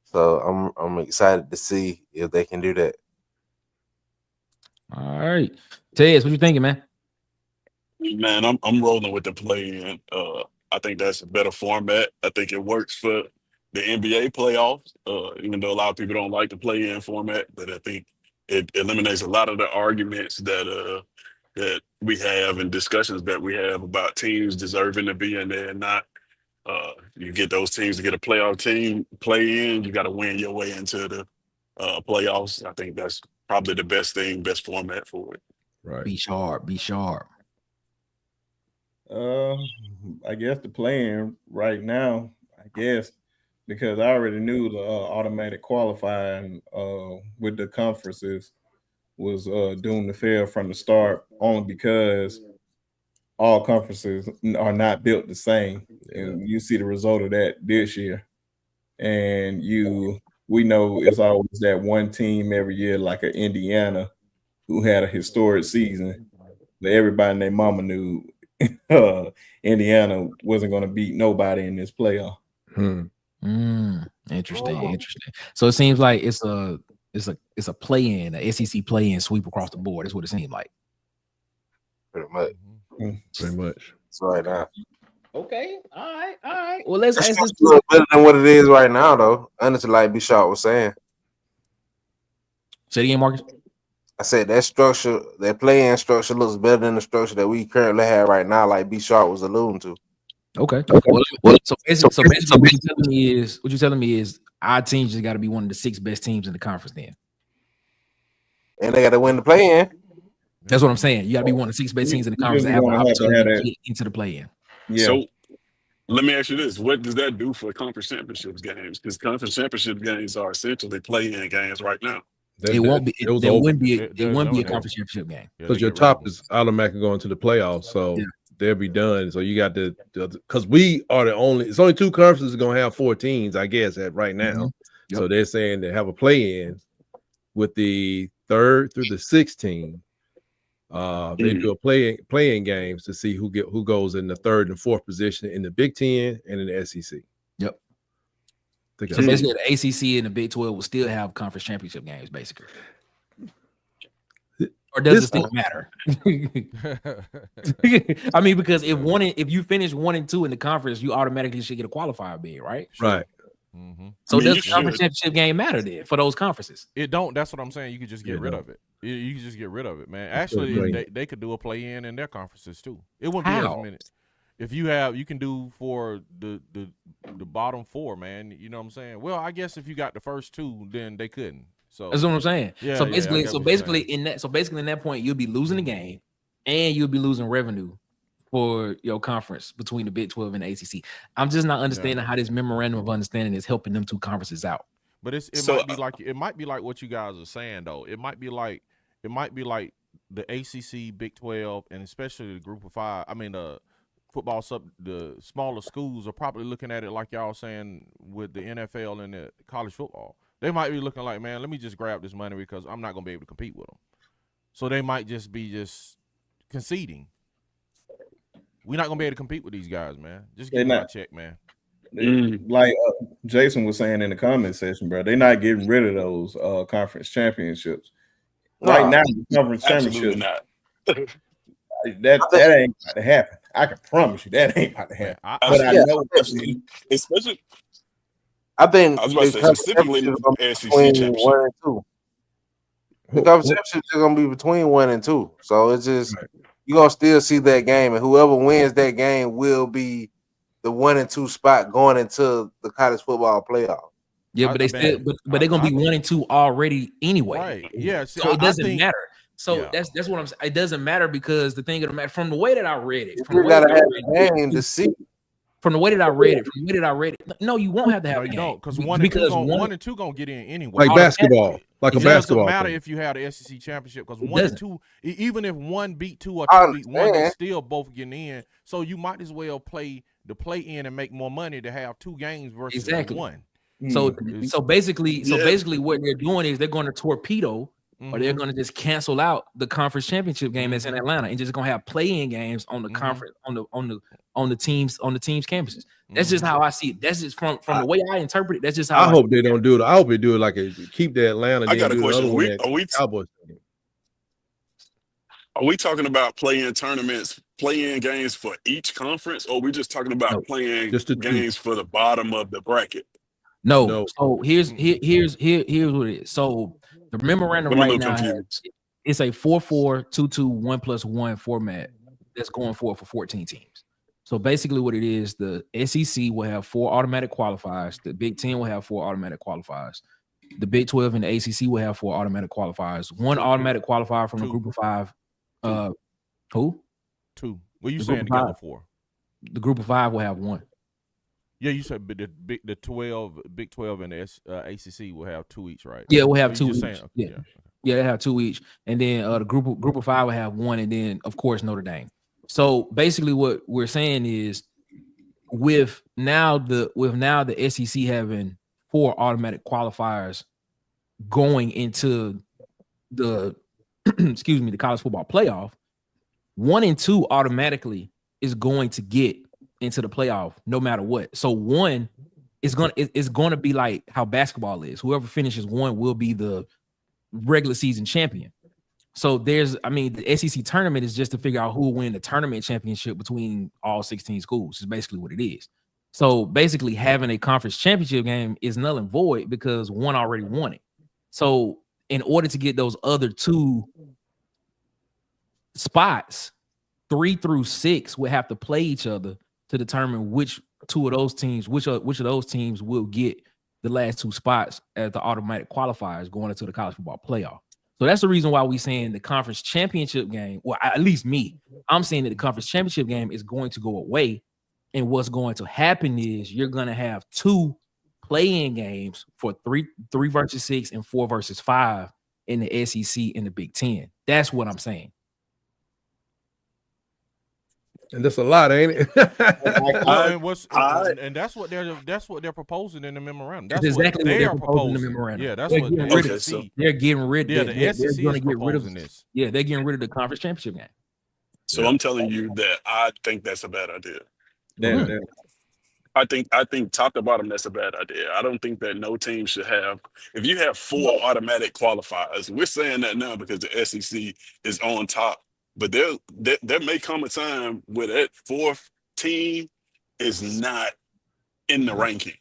So I'm excited to see if they can do that. All right. Tez, what you thinking, man? Man, I'm rolling with the play-in. I think that's a better format. I think it works for the NBA playoffs, even though a lot of people don't like the play-in format, but I think it eliminates a lot of the arguments that we have and discussions that we have about teams deserving to be in there and not. You get those teams to get a playoff team play in, you got to win your way into the playoffs. I think that's probably the best format for it. Right. Be sharp. I guess the play-in right now, because I already knew the automatic qualifying with the conferences was doomed to fail from the start, only because all conferences are not built the same. And you see the result of that this year. And we know it's always that one team every year, like an Indiana, who had a historic season. But everybody and their mama knew Indiana wasn't going to beat nobody in this playoff. Interesting. So it seems like it's a play-in, a SEC play-in sweep across the board. That's what it seemed like. Pretty much. That's right now. Okay. All right. Well, let's ask this. A little better than what it is right now, though. Honestly, like B. Sharp was saying. Say it again, Marcus. I said that structure, that play-in structure, looks better than the structure that we currently have right now, like B. Sharp was alluding to. Okay. Well, so basically what you're telling me is our teams just got to be one of the 6 best teams in the conference then. And they got to win the play-in. That's what I'm saying. You got to be one of the 6 best teams in the conference to have an opportunity to get into the play-in. Yeah. So let me ask you this: what does that do for conference championships games? Because conference championship games are essentially play-in games right now. It wouldn't be a conference championship game because your top is automatically going to the playoffs, so they'll be done. So you got because we are it's only 2 conferences are going to have 4 teams, I guess, at right now. Mm-hmm. Yep. So they're saying they have a play-in with the 3rd through the 6th team. They do a playing games to see who goes in the 3rd and 4th position in the Big Ten and in the SEC. Yep. So basically, the ACC and the Big 12 will still have conference championship games, basically. Or does it still matter? I mean, because if you finish 1 and 2 in the conference, you automatically should get a qualifier bid, right? Right. Mm-hmm. So does the conference championship game matter then for those conferences? It don't. That's what I'm saying. You could just get rid of it. You can just get rid of it, man. Actually, they could do a play-in their conferences too. It wouldn't be as many. if you can do for the bottom 4, man. You know what I'm saying? Well, I guess if you got the first 2, then they couldn't. So that's what I'm saying. Yeah, So yeah, I basically, get so what you're basically saying. in that point, you'll be losing the game, and you'll be losing revenue for your conference between the Big 12 and the ACC. I'm just not understanding how this memorandum of understanding is helping them 2 conferences out. But it might be like what you guys are saying though. It might be like the ACC, Big 12, and especially the Group of 5. I mean, the smaller schools are probably looking at it like y'all saying with the NFL and the college football. They might be looking like, man, let me just grab this money because I'm not going to be able to compete with them. So they might just be conceding. We're not going to be able to compete with these guys, man. Just give me my check, man. Like Jason was saying in the comment section, bro, they're not getting rid of those conference championships. Right now, the conference absolutely championships, that ain't about to happen. I can promise you that ain't about to happen. But I know, especially. I think I was about to say specifically the SEC championship. 1 and 2. The conference championships are gonna be between 1 and 2. So it's just you're gonna still see that game, and whoever wins that game will be the 1 and 2 spot going into the college football playoff. Yeah, but they're gonna be 1 and 2 already anyway. Right. Yeah. So it doesn't matter. So that's what I'm saying. It doesn't matter because the thing of the matter, from the way that I read it, you gotta have a game to see. From the way that I read it, no, you won't have to have a game. No, because 1 and 2 gonna get in anyway. Like basketball, like a basketball. It doesn't matter if you have the SEC championship because 1 and 2, even if 1 beat 2 or 2 beat 1, they still both getting in. So you might as well play in and make more money to have 2 games versus 1. So basically what they're doing is they're going to torpedo or they're going to just cancel out the conference championship game that's in Atlanta and just going to have play-in games on the conference on the teams campuses. That's just how I see it. That's just from the way I interpret it. That's just how I hope they don't do it. I hope they do it like keep the Atlanta. I got a question. Are we talking about play-in tournaments, play-in games for each conference, or are we just talking about playing games for the bottom of the bracket? No. So here's what it is. So the memorandum right now it's a 4-4-2-2 1+1 format that's going for 14 teams. So basically what it is, the SEC will have 4 automatic qualifiers, the Big 10 will have 4 automatic qualifiers, the Big 12 and the ACC will have 4 automatic qualifiers, 1 automatic qualifier from the Group of 5. Who? 2. What are you saying together for? The Group of 5 will have 1. Yeah, you said the Big 12 and the ACC will have 2 each, right? Yeah, we'll have 2 each. Yeah, they have 2 each, and then the group of 5 will have 1, and then of course Notre Dame. So basically, what we're saying is, with now the SEC having 4 automatic qualifiers going into the the college football playoff, 1 and 2 automatically is going to get into the playoff no matter what. So 1 is going to be like how basketball is. Whoever finishes 1 will be the regular season champion. So the SEC tournament is just to figure out who will win the tournament championship between all 16 schools. Is basically what it is. So basically, having a conference championship game is null and void because 1 already won it. So in order to get those other 2 spots, 3 through 6 would have to play each other to determine which of those teams will get the last 2 spots as the automatic qualifiers going into the college football playoff. So that's the reason why we're saying the conference championship game, well, at least I'm saying that the conference championship game is going to go away. And what's going to happen is you're going to have 2 play-in games for 3 versus 6 and 4 versus 5 in the SEC and the Big 10. That's what I'm saying. And that's a lot, ain't it? And that's what they're proposing in the memorandum. That's exactly what they are proposing in the memorandum. Yeah, that's what the SEC. They're getting rid. Yeah, the SEC is proposing this. Yeah, they're getting rid of the conference championship game. So I'm telling you that I think that's a bad idea. Yeah. I think top to bottom that's a bad idea. I don't think that no team should have. If you have 4 automatic qualifiers, we're saying that now because the SEC is on top. But there may come a time where that 4th team is not in the ranking,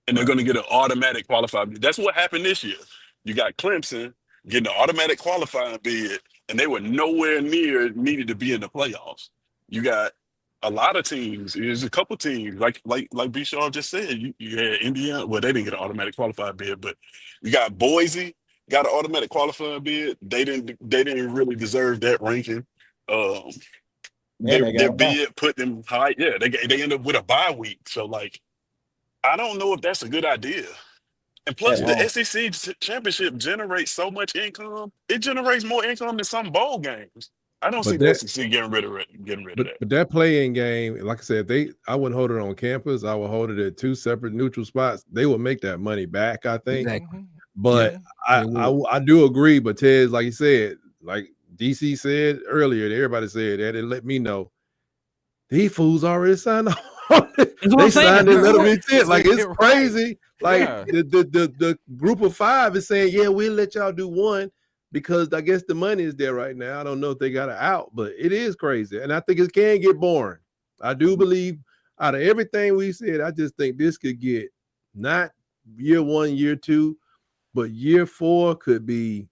and they're going to get an automatic qualifier. That's what happened this year. You got Clemson getting an automatic qualifying bid, and they were nowhere near needed to be in the playoffs. You got a lot of teams. There's a couple teams, like B. Shaw just said. You had Indiana. Well, they didn't get an automatic qualified bid, but you got Boise got an automatic qualifying bid. They didn't really deserve that ranking. Um, And they their got back. bid put them high. Yeah, they end up with a bye week. So like, I don't know if that's a good idea. And plus, At the all. SEC championship generates so much income. It generates more income than some bowl games. I don't see But the that SEC getting rid of it. Getting rid of that. but that playing game, like I said, I wouldn't hold it on campus. I would hold it at 2 separate neutral spots. They would make that money back, I think. Exactly. But I do agree. But Tez, like you said, like DC said earlier, everybody said that, it let me know these fools already signed off. They signed their letter of intent. Like, it's crazy. Like, the group of 5 is saying, yeah, we'll let y'all do one because I guess the money is there right now. I don't know if they got it out, but it is crazy. And I think it can get boring. I do believe out of everything we said, I just think this could get not year 1, year 2, but year 4 could be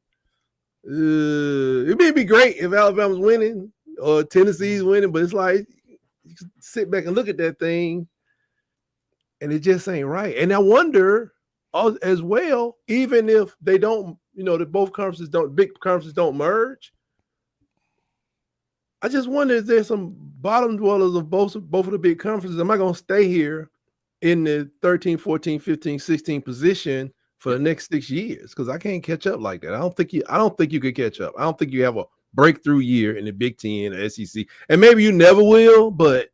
it may be great if Alabama's winning or Tennessee's winning, but it's like you sit back and look at that thing and it just ain't right. And I wonder as well, even if they don't, that big conferences don't merge. I just wonder if there's some bottom dwellers of both of the big conferences. Am I going to stay here in the 13, 14, 15, 16 position for the next 6 years? Because I can't catch up like that. I don't think you could catch up. I don't think you have a breakthrough year in the Big Ten, the SEC, and maybe you never will. But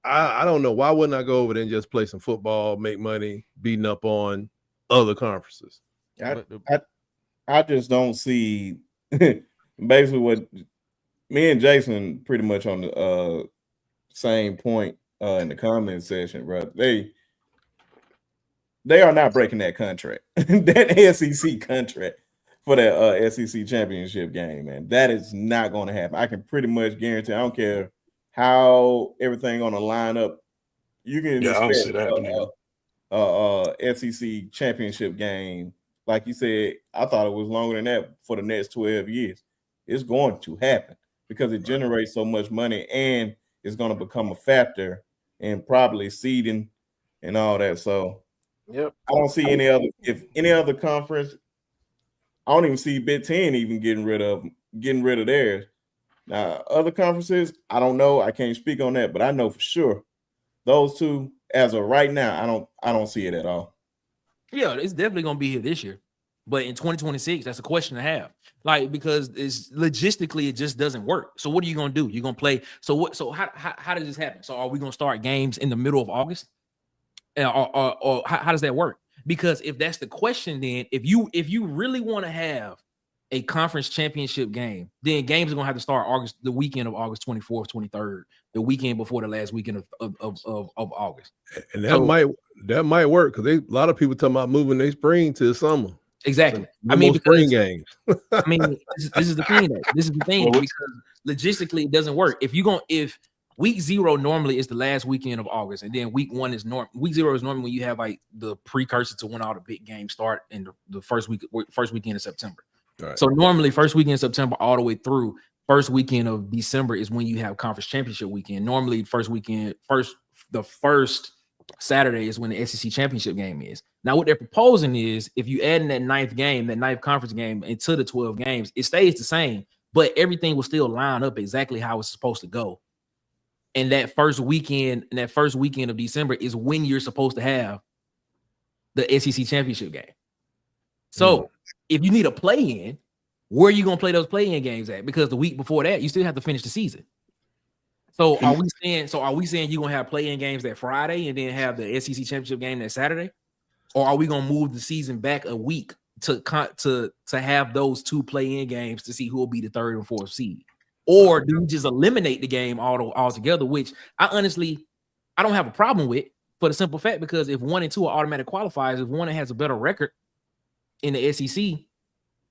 I don't know. Why wouldn't I go over there and just play some football, make money, beating up on other conferences? I just don't see basically what me and Jason pretty much on the same point in the comment section, bro. They are not breaking that contract, that SEC contract for that SEC championship game, man. That is not going to happen. I can pretty much guarantee. I don't care how everything going to line up. You can I don't see expect that happening. SEC championship game. Like you said, I thought it was longer than that for the next 12 years. It's going to happen because it generates so much money and it's going to become a factor in probably seeding and all that. So yep, I don't see any other conference. I don't even see Big Ten even getting rid of theirs. Now, other conferences, I don't know. I can't speak on that, but I know for sure those two, as of right now, I don't see it at all. Yeah, it's definitely gonna be here this year, but in 2026, that's a question to have. Like, because it's logistically it just doesn't work. So what are you gonna do? You're gonna play. So what? So how does this happen? So are we gonna start games in the middle of August, or how does that work? Because if that's the question, then if you really want to have a conference championship game, then games are gonna have to start the weekend of August 24th, 23rd, the weekend before the last weekend of August. And that might work because a lot of people talking about moving their spring to the summer. Exactly. I mean, spring games. I mean, this is the thing. This is the thing because logistically it doesn't work. If week 0 normally is the last weekend of August, and then week 1 is week 0 is normally when you have like the precursor to when all the big games start in the first weekend of September. Right. So normally first weekend of September all the way through first weekend of December is when you have conference championship weekend. Normally the first Saturday is when the SEC championship game is. Now what they're proposing is if you add in that ninth conference game into the 12 games, it stays the same, but everything will still line up exactly how it's supposed to go. And that first weekend of December is when you're supposed to have the SEC championship game. So if you need a play-in, where are you going to play those play-in games at? Because the week before that, you still have to finish the season. So are we saying you're going to have play-in games that Friday and then have the SEC championship game that Saturday? Or are we going to move the season back a week to have those 2 play-in games to see who will be the 3rd and 4th seed? Or do we just eliminate the game altogether, which I don't have a problem with for the simple fact because if 1 and 2 are automatic qualifiers, if 1 has a better record in the SEC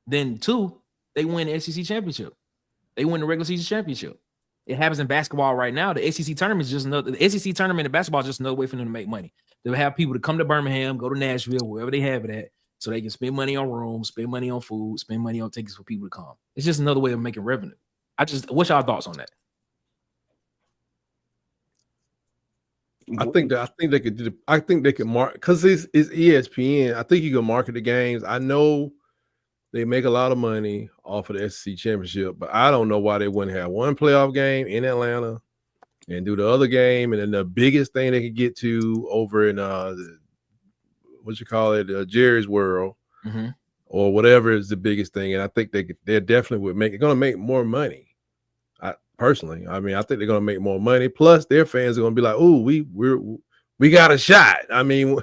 than 2, they win the SEC championship. They win the regular season championship. It happens in basketball right now. The SEC tournament is just the SEC tournament in basketball is just another way for them to make money. They'll have people to come to Birmingham, go to Nashville, wherever they have it at, so they can spend money on rooms, spend money on food, spend money on tickets for people to come. It's just another way of making revenue. What's y'all thoughts on that? I think they could do. I think they can mark because it's ESPN. I think you can market the games. I know they make a lot of money off of the SEC championship, but I don't know why they wouldn't have one playoff game in Atlanta and do the other game, and then the biggest thing they could get to over in what you call it, Jerry's World, or whatever is the biggest thing. And I think they definitely would make it. Going to make more money. Personally, I mean, I think they're going to make more money. Plus, their fans are going to be like, "Oh, we got a shot." I mean,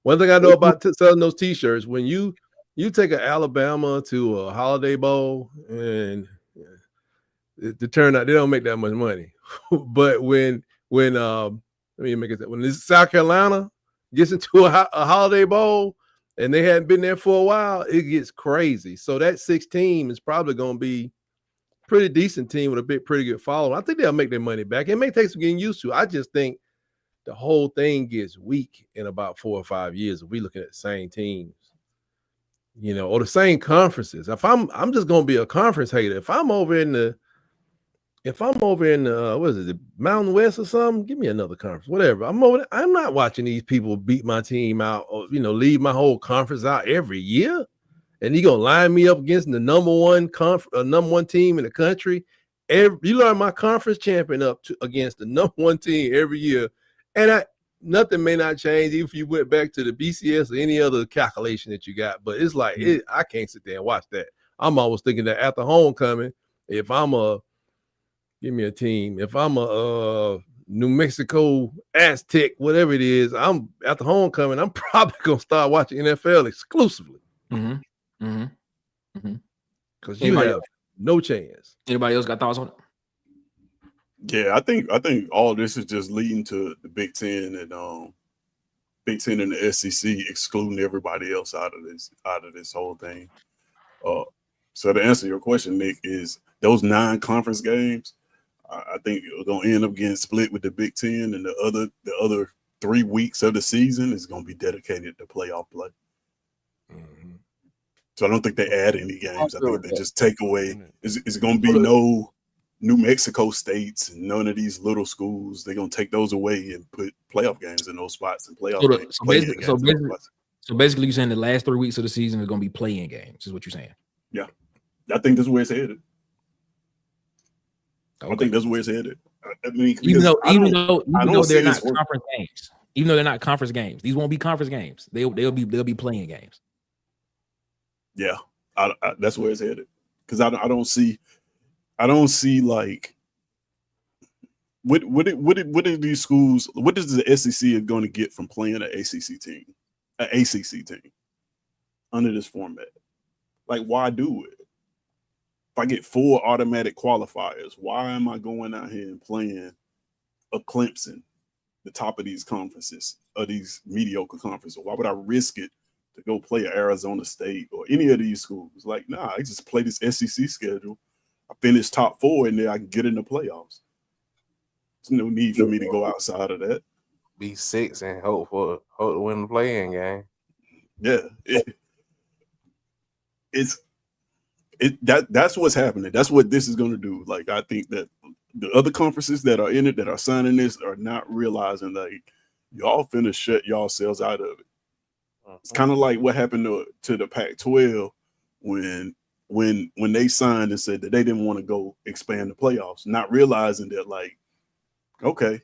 one thing I know about selling those T-shirts, when you take an Alabama to a Holiday Bowl, and it turn out they don't make that much money. But when let me make it that when this South Carolina gets into a Holiday Bowl and they hadn't been there for a while, it gets crazy. So that 6 team is probably going to be pretty decent team with a pretty good following. I think they'll make their money back. It may take some getting used to. I just think the whole thing gets weak in about 4 or 5 years if we looking at the same teams, or the same conferences. If I'm just gonna be a conference hater. If I'm over in the what is it, the Mountain West or something, give me another conference, whatever. I'm not watching these people beat my team out or leave my whole conference out every year. And you gonna line me up against the number one team in the country? You learn my conference champion against the number one team every year, and nothing may not change even if you went back to the BCS or any other calculation that you got. But it's like I can't sit there and watch that. I'm always thinking that after homecoming, give me a team. If I'm a New Mexico Aztec, whatever it is, I'm after homecoming. I'm probably gonna start watching NFL exclusively. Because you have no chance. Anybody else got thoughts on it? Yeah, I think all this is just leading to the Big Ten and the SEC excluding everybody else out of this whole thing. So to answer your question, Nick, is those 9 conference games, I think it's gonna end up getting split with the Big Ten, and the other 3 weeks of the season is gonna be dedicated to playoff play. So I don't think they add any games. I think they just take away. It's going to be no New Mexico states and none of these little schools. They're going to take those away and put playoff games in those spots and playoff games. So basically, you're saying the last 3 weeks of the season is going to be playing games, is what you're saying? Yeah. I think that's where it's headed. Okay. I think that's where it's headed. I mean, even though they're not conference games. Even though they're not conference games. These won't be conference games. They'll be playing games. Yeah, that's where it's headed. Because I don't see like what are these schools? What is the SEC going to get from playing an ACC team under this format? Like, why do it? If I get 4 automatic qualifiers, why am I going out here and playing a Clemson, the top of these conferences, or these mediocre conferences? Why would I risk it to go play at Arizona State or any of these schools? Like, nah, I just play this SEC schedule. I finish top 4 and then I can get in the playoffs. There's no need for me to go outside of that. Be 6 and hope to win the play-in game. Yeah, that's what's happening. That's what this is going to do. Like, I think that the other conferences that are in it, that are signing this, are not realizing like y'all finna shut yourselves out of it. It's kind of like what happened to the Pac-12 when they signed and said that they didn't want to go expand the playoffs, not realizing that, like, okay,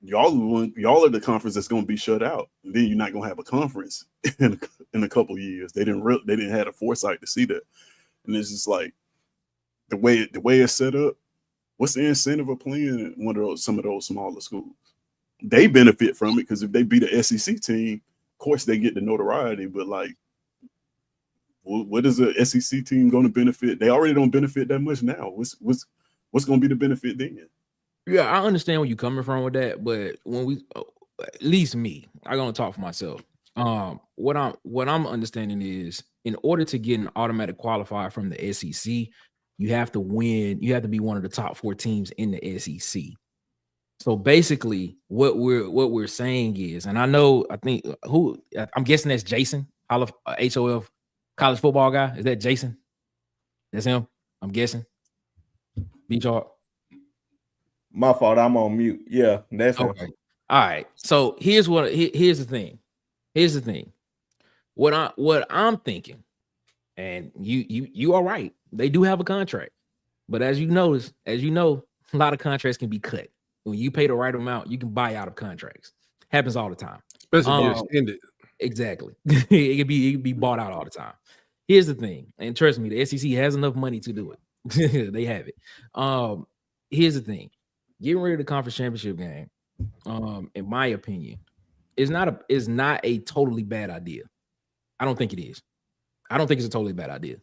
y'all are the conference that's going to be shut out, and then you're not going to have a conference in a couple years. They didn't have the foresight to see that, and it's just like the way it's set up. What's the incentive of playing some of those smaller schools? They benefit from it because if they beat the SEC team, of course they get the notoriety. But like, what is the SEC team going to benefit? They already don't benefit that much now. What's going to be the benefit then? Yeah, I understand where you're coming from with that, but when at least me, I'm gonna talk for myself. What I'm understanding is, in order to get an automatic qualifier from the SEC, you have to win. You have to be one of the top 4 teams in the SEC. So basically, what we're saying is, and I'm guessing that's Jason, HOF college football guy. Is that Jason? That's him. I'm guessing. B-Chart. My fault. I'm on mute. Yeah, that's him. Okay. All right. So here's here's the thing. Here's the thing. What I'm thinking, and you are right. They do have a contract, but as you know, a lot of contracts can be cut. When you pay the right amount, you can buy out of contracts. Happens all the time. Especially if you extend it. Exactly. it could be bought out all the time. Here's the thing, and trust me, the SEC has enough money to do it. They have it. Here's the thing. Getting rid of the conference championship game, in my opinion, is not a totally bad idea. I don't think it is. I don't think it's a totally bad idea.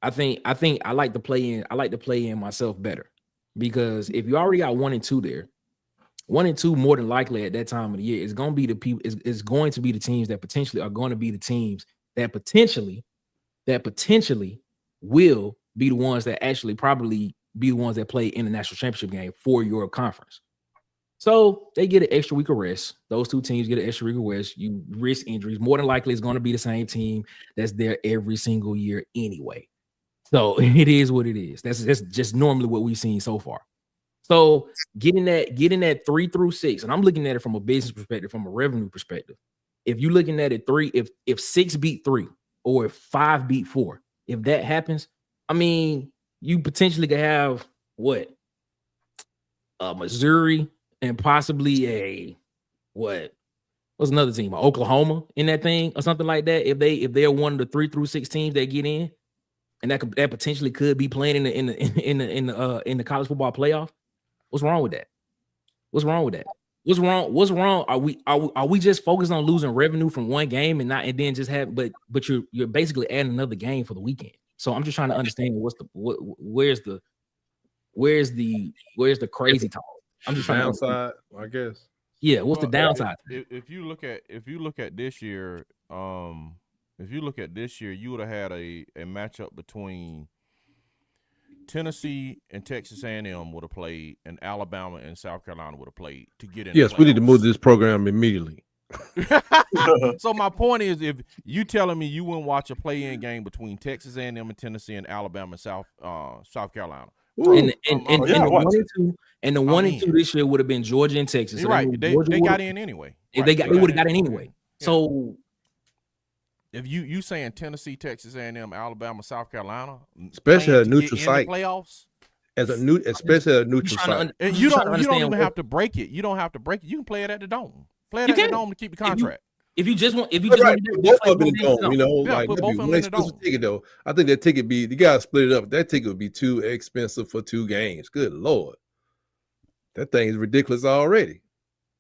I think I like to play in myself better, because if you already got 1 and 2 there, 1 and 2 more than likely at that time of the year is going to be the people. Is going to be the teams that potentially are going to be the teams that potentially will be the ones that actually probably be the ones that play in the national championship game for your conference. So they get an extra week of rest. Those two teams get an extra week of rest. You risk injuries. More than likely, it's going to be the same team that's there every single year anyway. So it is what it is. That's just normally what we've seen so far. So getting that 3 through 6, and I'm looking at it from a business perspective, from a revenue perspective. If you're looking at it 3, if 6 beat 3 or if 5 beat 4, if that happens, I mean, you potentially could have what? Missouri and possibly what's another team? Oklahoma in that thing or something like that. If they're one of the 3 through 6 teams that get in, and that potentially could be playing in the college football playoff. What's wrong with that? What's wrong with that? What's wrong? Are we just focused on losing revenue from one game and then just have but you're basically adding another game for the weekend. So I'm just trying to understand where's the crazy talk. I'm just trying downside, I guess. Yeah, what's the downside? If you look at this year, you would have had a matchup between Tennessee and Texas A&M would have played, and Alabama and South Carolina would have played to get in. Yes, we need to move this program immediately. So my point is, if you telling me you wouldn't watch a play-in game between Texas A&M and Tennessee and Alabama and South Carolina. And the 1 and 2 this year would have been Georgia and Texas. You're right. They got in anyway. They would have got in anyway. Yeah. So if you saying Tennessee, Texas A&M, Alabama, South Carolina, especially a neutral site playoffs, especially a neutral site, and you don't even have to break it. You don't have to break it. You can play it at the Dome. Play it at the Dome to keep the contract. If you just want both of them in the Dome, you know, like when they split the ticket though, I think that ticket you gotta split it up. That ticket would be too expensive for 2 games. Good Lord, that thing is ridiculous already.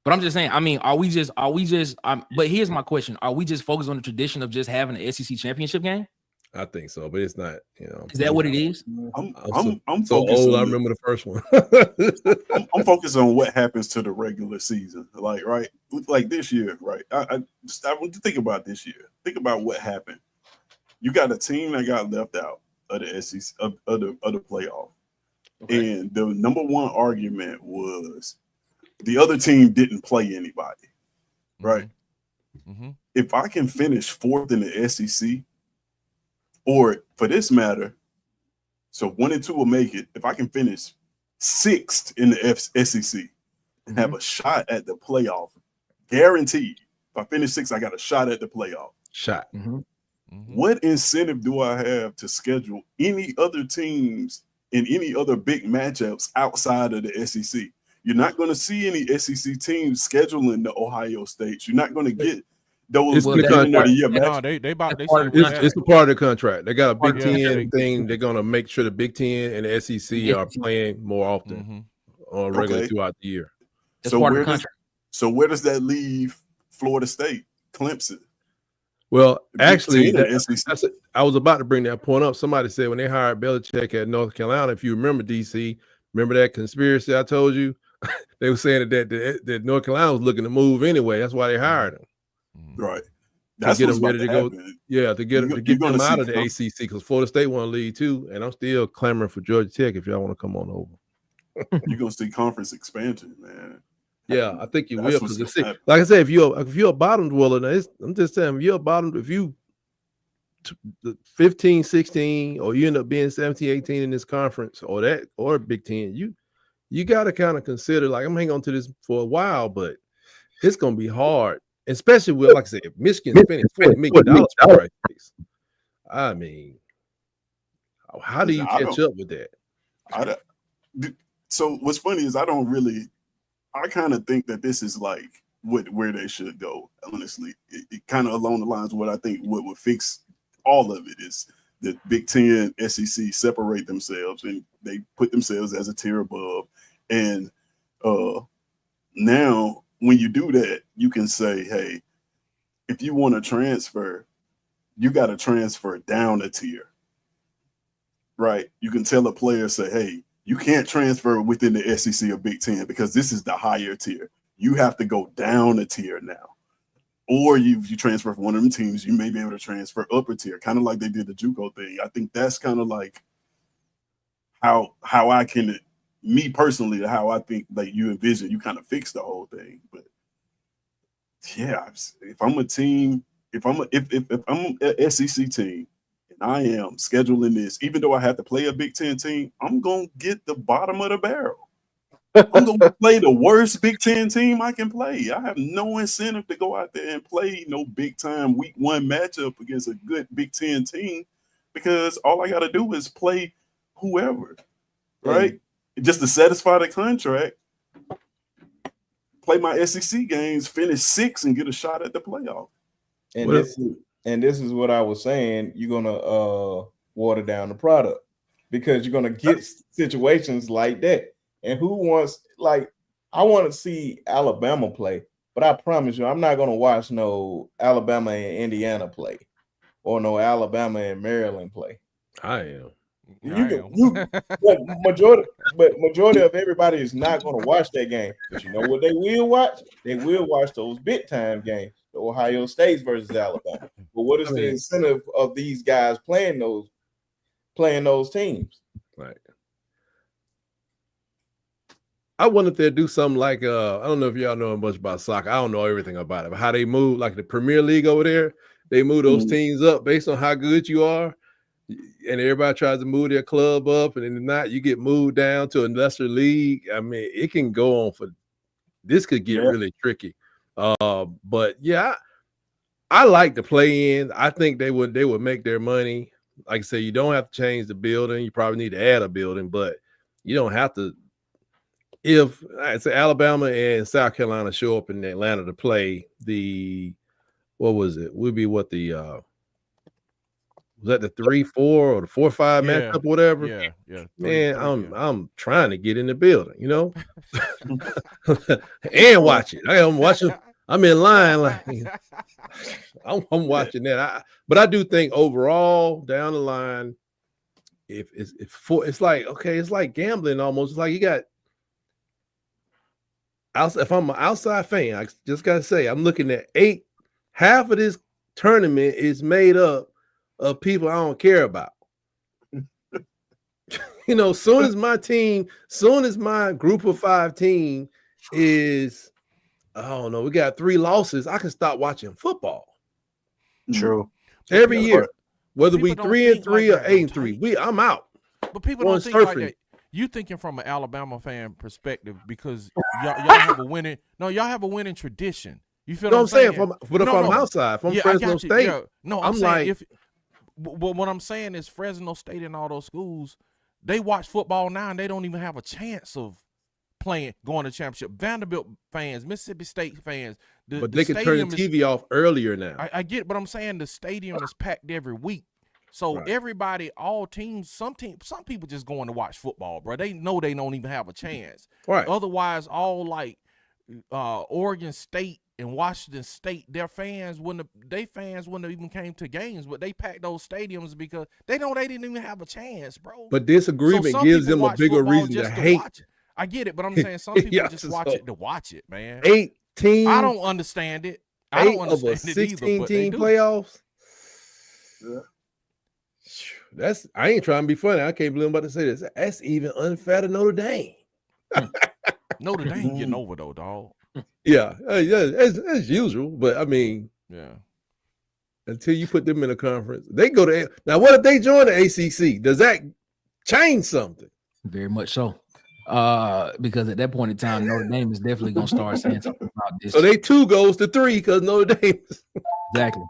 But I'm just saying, I mean, are we just but here's my question. Are we just focused on the tradition of just having an SEC championship game? I think so, but it's not, you know. Is that what it is? I'm so old. I remember the first one. I'm focused on what happens to the regular season. Like, right? Like this year, right? I want to think about this year. Think about what happened. You got a team that got left out of the SEC of the playoff. Okay. And the number one argument was the other team didn't play anybody, right? Mm-hmm. If I can finish 4th in the SEC, or for this matter, so 1 and 2 will make it. If I can finish 6th in the SEC and have a shot at the playoff, guaranteed. If I finish 6th, I got a shot at the playoff. Mm-hmm. What incentive do I have to schedule any other teams in any other big matchups outside of the SEC? You're not going to see any SEC teams scheduling the Ohio States. You're not going to get those. It's it's a part of the contract. They got a Big Ten thing. They're going to make sure the Big Ten and the SEC are playing more often on regular throughout the year. That's part of the contract. So where does that leave Florida State, Clemson? Well, actually, I was about to bring that point up. Somebody said when they hired Belichick at North Carolina, if you remember, DC, remember that conspiracy I told you? They were saying that North Carolina was looking to move anyway. That's why they hired him. Right. That's to get them ready to go. Yeah, to get them out of the ACC, because Florida State want to lead too. And I'm still clamoring for Georgia Tech if y'all want to come on over. You're gonna see conference expansion, man. Yeah, I think you will. Because like I said, if you're a bottom dweller, I'm just saying, if you 15, 16, or you end up being 17, 18 in this conference or Big Ten, you you got to kind of consider, like, I'm hanging on to this for a while, but it's going to be hard, especially with, like I said, Michigan spending $40 million for price tags. I mean, how do you catch up with that? So what's funny is I kind of think that this is like where they should go, honestly. It kind of along the lines of what I think what would fix all of it is the Big Ten, SEC separate themselves and they put themselves as a tier above. And now when you do that, you can say, hey, if you want to transfer, you got to transfer down a tier, right? You can tell a player, say, hey, you can't transfer within the SEC or Big Ten because this is the higher tier. You have to go down a tier now. Or you transfer from one of them teams, you may be able to transfer upper tier, kind of like they did the JUCO thing. I think that's kind of like how I can, me personally, how I think like you envision, you kind of fix the whole thing. But yeah, if I'm a team, if I'm an SEC team, and I am scheduling this, even though I have to play a Big Ten team, I'm gonna get the bottom of the barrel. I'm gonna play the worst Big Ten team I can play. I have no incentive to go out there and play no big time week 1 matchup against a good Big Ten team because all I gotta do is play whoever, right? Just to satisfy the contract, play my SEC games, finish 6th, and get a shot at the playoff. And this is what I was saying. You're gonna water down the product because you're gonna get situations like that. And who wants, like, I want to see Alabama play, but I promise you, I'm not going to watch no Alabama and Indiana play or no Alabama and Maryland play. I am. But majority of everybody is not going to watch that game. But you know what they will watch? They will watch those big time games, the Ohio State versus Alabama. But what is the incentive of these guys playing those teams? Right. I wonder if they'll do something like I don't know if y'all know much about soccer. I don't know everything about it, but how they move, like the Premier League over there, they move those teams up based on how good you are, and everybody tries to move their club up, and then if not, you get moved down to a lesser league. I mean, it can go on for this could get really tricky. But yeah, I like the play in. I think they would make their money. Like I say, you don't have to change the building. You probably need to add a building, but you don't have to. If I'd say Alabama and South Carolina show up in Atlanta to play the, what was it? Would be what the was that the 3-4 or the 4-5 matchup, or whatever? Yeah. Man, I'm trying to get in the building, you know, and watch it. I'm watching. I'm in line, like I'm watching that. But I do think overall down the line, if it's like okay, it's like gambling almost. It's like you got. If I'm an outside fan, I just gotta say I'm looking at half of this tournament is made up of people I don't care about. You know, soon as my group of 5 team is, I don't know, we got 3 losses, I can stop watching football. True. Every year, whether we 3-3 or 8-3, I'm out. But people don't think like that. You thinking from an Alabama fan perspective because y'all have a winning. No, y'all have a winning tradition. You feel what I'm saying? But if I'm outside, if I'm Fresno State, I'm saying what I'm saying is Fresno State and all those schools, they watch football now and they don't even have a chance of going to championship. Vanderbilt fans, Mississippi State fans, but they can turn the TV off earlier now. I get, but I'm saying the stadium is packed every week. So everybody, all teams, some people just going to watch football, bro. They know they don't even have a chance. Right. Otherwise, all like Oregon State and Washington State, their fans wouldn't have even came to games, but they packed those stadiums because they know they didn't even have a chance, bro. But disagreement gives them a bigger reason to hate. I get it, but I'm saying some people just watch it to watch it, man. 8 teams. I don't understand it. I don't understand it either. 16-team playoffs. Yeah. I ain't trying to be funny. I can't believe I'm about to say this. That's even unfair to Notre Dame. Notre Dame getting over though, dog. Yeah, as usual. But I mean, yeah. Until you put them in a conference, they go to now. What if they join the ACC? Does that change something? Very much so. Because at that point in time, Notre Dame is definitely gonna start saying something about this. So they 2 goes to 3 because Notre Dame. Exactly.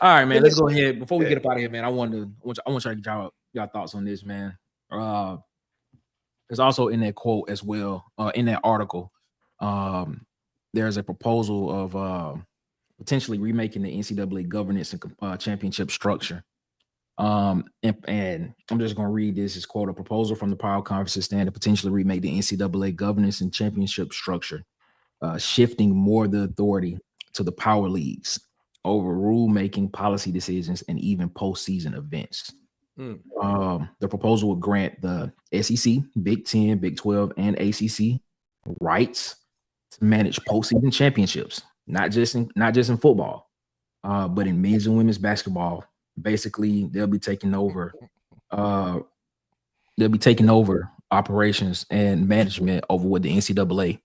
All right, man. Let's go ahead. Before we get up out of here, man, I want y'all to get y'all thoughts on this, man. There's also in that quote as well, in that article, there's a proposal of potentially remaking the NCAA governance and championship structure. And I'm just going to read this. It's quote, a proposal from the Power Conferences stand to potentially remake the NCAA governance and championship structure, shifting more of the authority to the power leagues over rulemaking, policy decisions, and even postseason events. The proposal would grant the SEC, Big 10, Big 12, and ACC rights to manage postseason championships, not just in football, but in men's and women's basketball. Basically, they'll be taking over. They'll be taking over operations and management over what the NCAA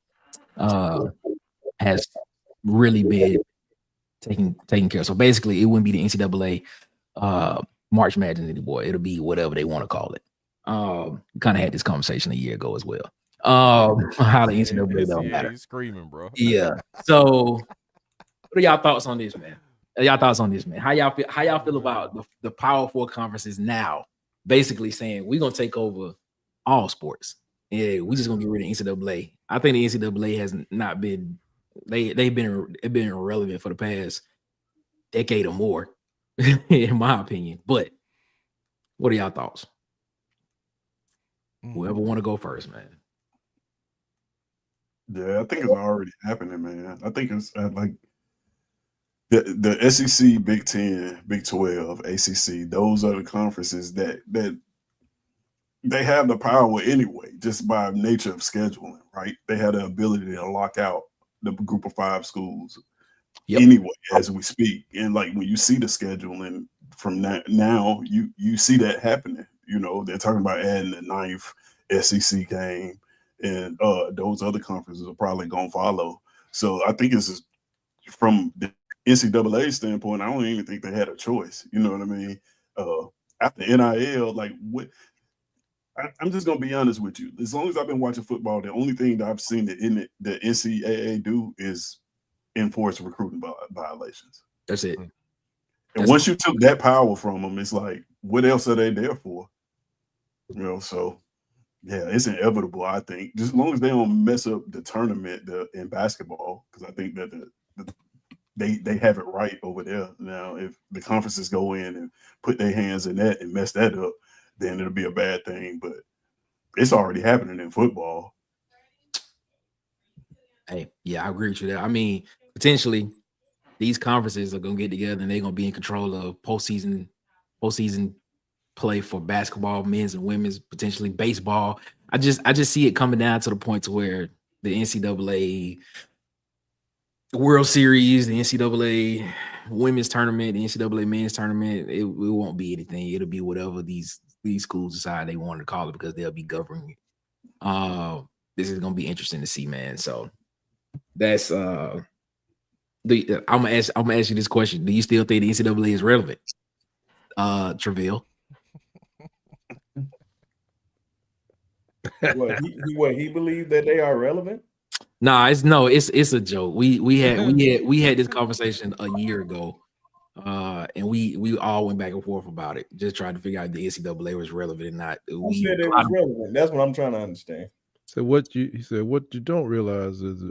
has really been taking care of. So basically, it wouldn't be the NCAA March Madness anymore. It'll be whatever they want to call it. Kind of had this conversation a year ago as well. How the NCAA don't matter. He's screaming, bro. Yeah. So, what are y'all thoughts on this, man? How y'all feel about the Power Four conferences now? Basically saying we're gonna take over all sports. Yeah, we just gonna get rid of NCAA. I think the NCAA has not been. They've been irrelevant for the past decade or more, in my opinion. But what are y'all thoughts? Whoever want to go first, man. Yeah, I think it's already happening, man. I think it's like the SEC, Big 10, Big 12, ACC. Those are the conferences that they have the power anyway, just by nature of scheduling, right? They have the ability to lock out the group of 5 schools anyway as we speak. And like when you see the schedule and from now you see that happening. You know, they're talking about adding the 9th SEC game, and those other conferences are probably gonna follow. So I think it's just, from the NCAA standpoint, I don't even think they had a choice. You know what I mean? After NIL, like what? I'm just gonna be honest with you. As long as I've been watching football, the only thing that I've seen the NCAA do is enforce recruiting violations. That's it. And once you took that power from them, it's like, what else are they there for? You know, so yeah, it's inevitable. I think just as long as they don't mess up the tournament in basketball, because I think that they have it right over there now. If the conferences go in and put their hands in that and mess that up, then it'll be a bad thing. But it's already happening in football. Hey, yeah, I agree with you there. I mean, potentially these conferences are gonna get together and they're gonna be in control of postseason play for basketball, men's and women's, potentially baseball. I just see it coming down to the point to where the NCAA World Series, the NCAA women's tournament, the NCAA men's tournament, it won't be anything. It'll be whatever these schools decide they want to call it, because they'll be governing it. This is gonna be interesting to see, man. So that's I'm gonna ask you this question. Do you still think the NCAA is relevant? Traville. He believed that they are relevant? Nah, it's a joke. We had this conversation a year ago, and we all went back and forth about it, just trying to figure out if the NCAA was relevant or not. Who said it was relevant? That's what I'm trying to understand. So what you don't realize is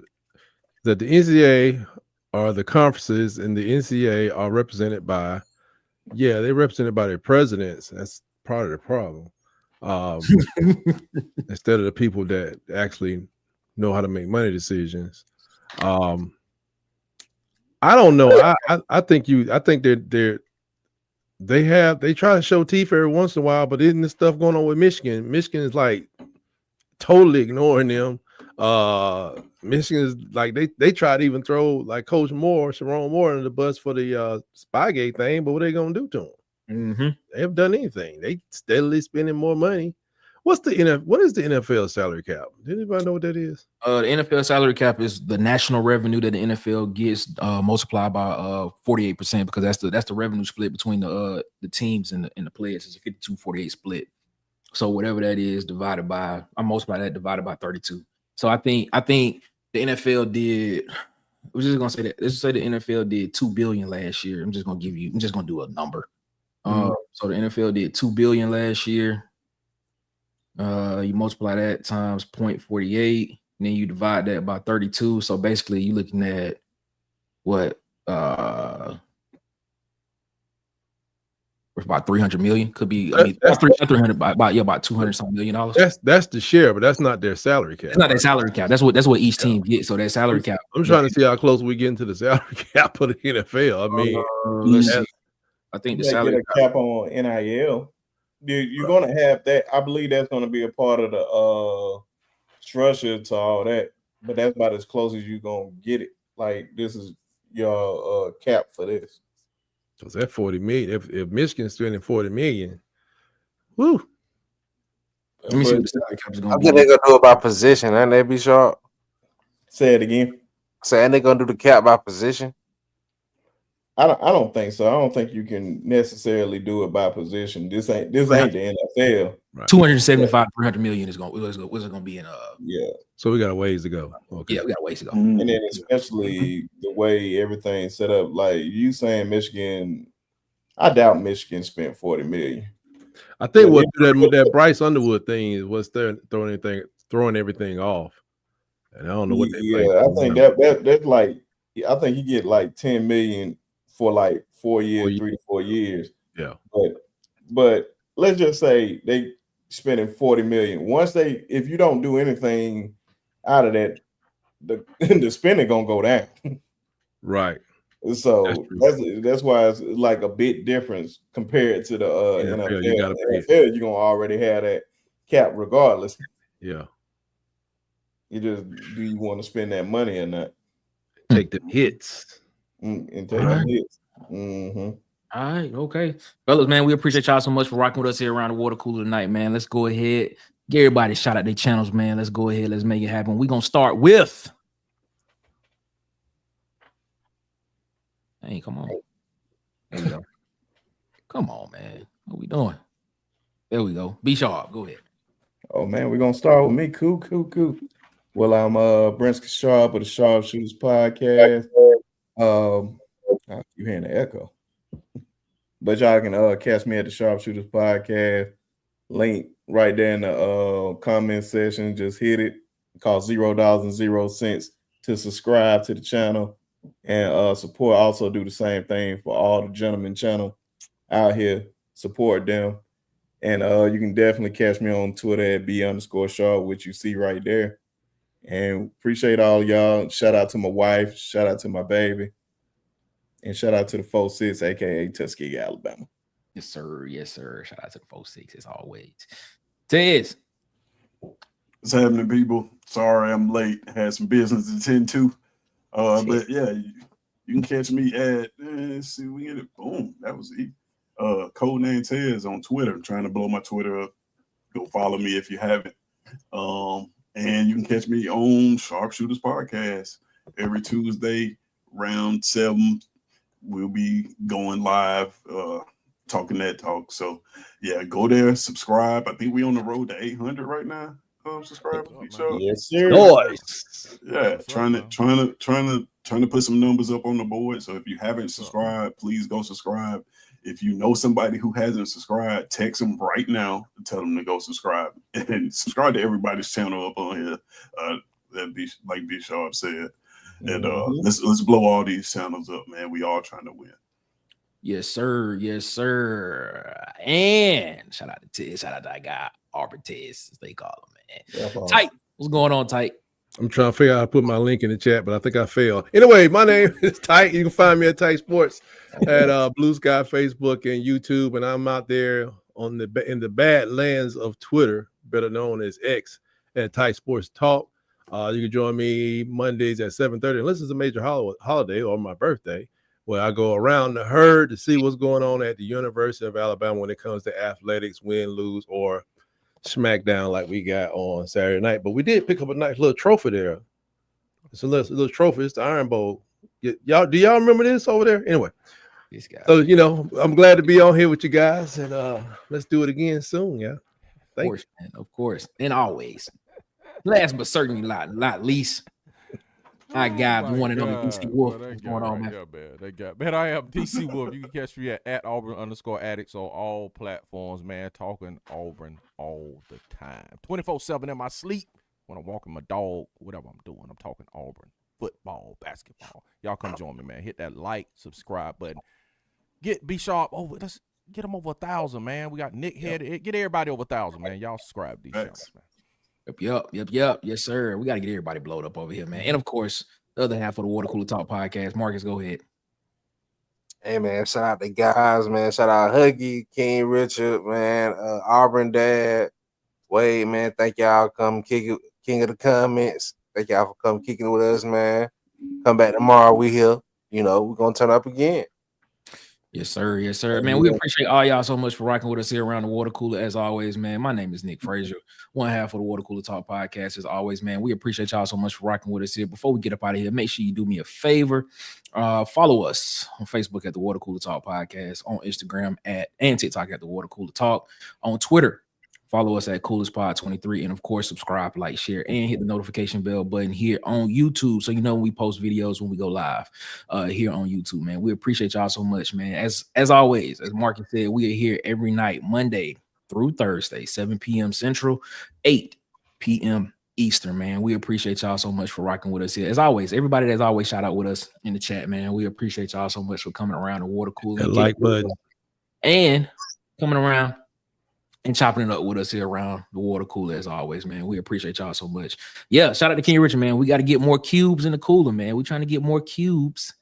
that the NCAA are the conferences, and the NCAA are represented by, they're represented by their presidents. That's part of the problem. Instead of the people that actually know how to make money decisions. I don't know. I think they try to show teeth every once in a while, but isn't this stuff going on with Michigan? Michigan is like totally ignoring them. Michigan is like they try to even throw like Coach Sharon Moore under the bus for the Spygate thing, but what are they gonna do to him? Mm-hmm. They haven't done anything. They steadily spending more money. What is the NFL salary cap? Does anybody know what that is? The NFL salary cap is the national revenue that the NFL gets multiplied by 48%, because that's the revenue split between the teams and the players. It's a 52-48 split. So whatever that is divided by, I multiply that divided by 32. So I think the NFL did. We're just gonna say that. Let's say the NFL did $2 billion last year. I'm just gonna do a number. So the NFL did $2 billion last year. You multiply that times 0.48, and then you divide that by 32. So basically, you're looking at what? About 300 million. Could be. I mean, That's 300 about $200 something million. That's the share, but that's not their salary cap. It's not their salary cap. That's what each team gets. So that salary cap. I'm trying to see how close we get into the salary cap of the NFL. I mean, let's see. I think the They salary get a cap on NIL. You're gonna have that. I believe that's gonna be a part of the structure to all that. But that's about as close as you're gonna get it. Like this is your cap for this. Because that 40 million, if Michigan's spending 40 million, woo. Let me see what the salary cap is I going to think be. they're gonna do it by position, and they be sharp. Say it again. Saying they're gonna do the cap by position. I don't think so. I don't think you can necessarily do it by position. This ain't the NFL. Right. 275, 300 million is going to be in Yeah. So we got a ways to go. Okay. Yeah, we got a ways to go. And then especially the way everything's set up, like you saying Michigan, I doubt Michigan spent 40 million. I think what that Bryce Underwood thing is what's throwing everything off. And I don't know what they I think that's like I think you get like 10 million for like 4 years, 3 to 4 years. Yeah. But let's just say they spending 40 million. If you don't do anything out of that, the spending gonna go down. Right. So that's why it's like a big difference compared to the NFL. NFL, you're gonna already have that cap regardless. Yeah. You just do you want to spend that money or not? Take the hits. And take the hits. Mm-hmm. All right, okay. Fellas, man, we appreciate y'all so much for rocking with us here around the water cooler tonight, man. Let's go ahead. Get everybody a shout out their channels, man. Let's go ahead. Let's make it happen. We're going to start with. Hey, come on. There we go. Come on, man. What we doing? There we go. Be sharp. Go ahead. Oh, man, we're going to start with me. Cool. Well, I'm Brent Sharp of the Sharpshooters Podcast. You hearing the echo. But y'all can catch me at the Sharpshooters Podcast. Link right there in the comment section. Just hit it. It costs $0.00 to subscribe to the channel and support. Also do the same thing for all the gentlemen channel out here. Support them. And you can definitely catch me on Twitter at B_Sharp, which you see right there. And appreciate all y'all. Shout out to my wife. Shout out to my baby. And shout out to the 4-6, aka Tuskegee, Alabama. Yes, sir. Yes, sir. Shout out to the 4-6 as always. Tez. What's happening, people? Sorry I'm late. Had some business to attend to. But yeah, you can catch me at let's see, we get it. Boom. That was it. Codename Tez on Twitter. I'm trying to blow my Twitter up. Go follow me if you haven't. And you can catch me on Sharpshooters Podcast every Tuesday around 7. We'll be going live, talking that talk. So, yeah, go there, subscribe. I think we're on the road to 800 right now. Subscribers. Yes, sir. Nice. Yeah, trying to put some numbers up on the board. So if you haven't subscribed, please go subscribe. If you know somebody who hasn't subscribed, text them right now and tell them to go subscribe. And subscribe to everybody's channel up on here. Like B Sharp said. And let's blow all these channels up, man. We all trying to win. Yes, sir. Yes, sir. And shout out to Tez. Shout out to that guy, Arbor Tez, as they call him, man. Tight. What's going on, Tight? I'm trying to figure out how to put my link in the chat, but I think I failed. Anyway, my name is Tight. You can find me at Tight Sports at Blue Sky, Facebook, and YouTube. And I'm out there in the bad lands of Twitter, better known as X, at Tight Sports Talk. You can join me Mondays at 7:30, unless it's a major holiday or my birthday, where I go around the herd to see what's going on at the University of Alabama when it comes to athletics, win, lose, or smackdown like we got on Saturday night. But we did pick up a nice little trophy there. It's a little trophy. It's the Iron Bowl. Do y'all remember this over there? Anyway, so I'm glad to be on here with you guys, and let's do it again soon, yeah. Of course, man. Of course. And always. Last but certainly not least, I got the one and only DC Wolf. What's going on, man? Man, I am DC Wolf. You can catch me at Auburn_addicts on all platforms, man. Talking Auburn all the time. 24/7 in my sleep. When I'm walking my dog, whatever I'm doing, I'm talking Auburn. Football, basketball. Y'all come join me, man. Hit that like, subscribe button. Be sharp. Let's get them over 1,000, man. We got Nick Head. Get everybody over 1,000, man. Y'all subscribe to these shows, man. Yep. Yes, sir. We got to get everybody blowed up over here, man. And of course, the other half of the Water Cooler Talk podcast. Marcus, go ahead. Hey, man, shout out the guys, man. Shout out Huggy, King Richard, man. Auburn Dad, Wade, man. Thank y'all. Come kick it, King of the Comments. Thank y'all for come kicking it with us, man. Come back tomorrow. We here. You know, we're going to turn up again. Yes, sir. Yes, sir. Man, we appreciate all y'all so much for rocking with us here around the Water Cooler. As always, man, my name is Nick Frazier, one half of the Water Cooler Talk podcast. As always, man, we appreciate y'all so much for rocking with us here. Before we get up out of here, make sure you do me a favor. Follow us on Facebook at the Water Cooler Talk podcast, on Instagram and TikTok at the Water Cooler Talk, on Twitter. Follow us at CoolersPod23, and of course, subscribe, like, share, and hit the notification bell button here on YouTube, so you know when we post videos when we go live here on YouTube, man. We appreciate y'all so much, man. As always, as Marcus said, we are here every night, Monday through Thursday, 7 p.m. Central, 8 p.m. Eastern, man. We appreciate y'all so much for rocking with us here. As always, everybody that's always shout out with us in the chat, man. We appreciate y'all so much for coming around the Water Cooler, that like button, and coming around and chopping it up with us here around the Water Cooler, as always, man. We appreciate y'all so much. Yeah, shout out to King Richard, man. We got to get more cubes in the cooler, man. We're trying to get more cubes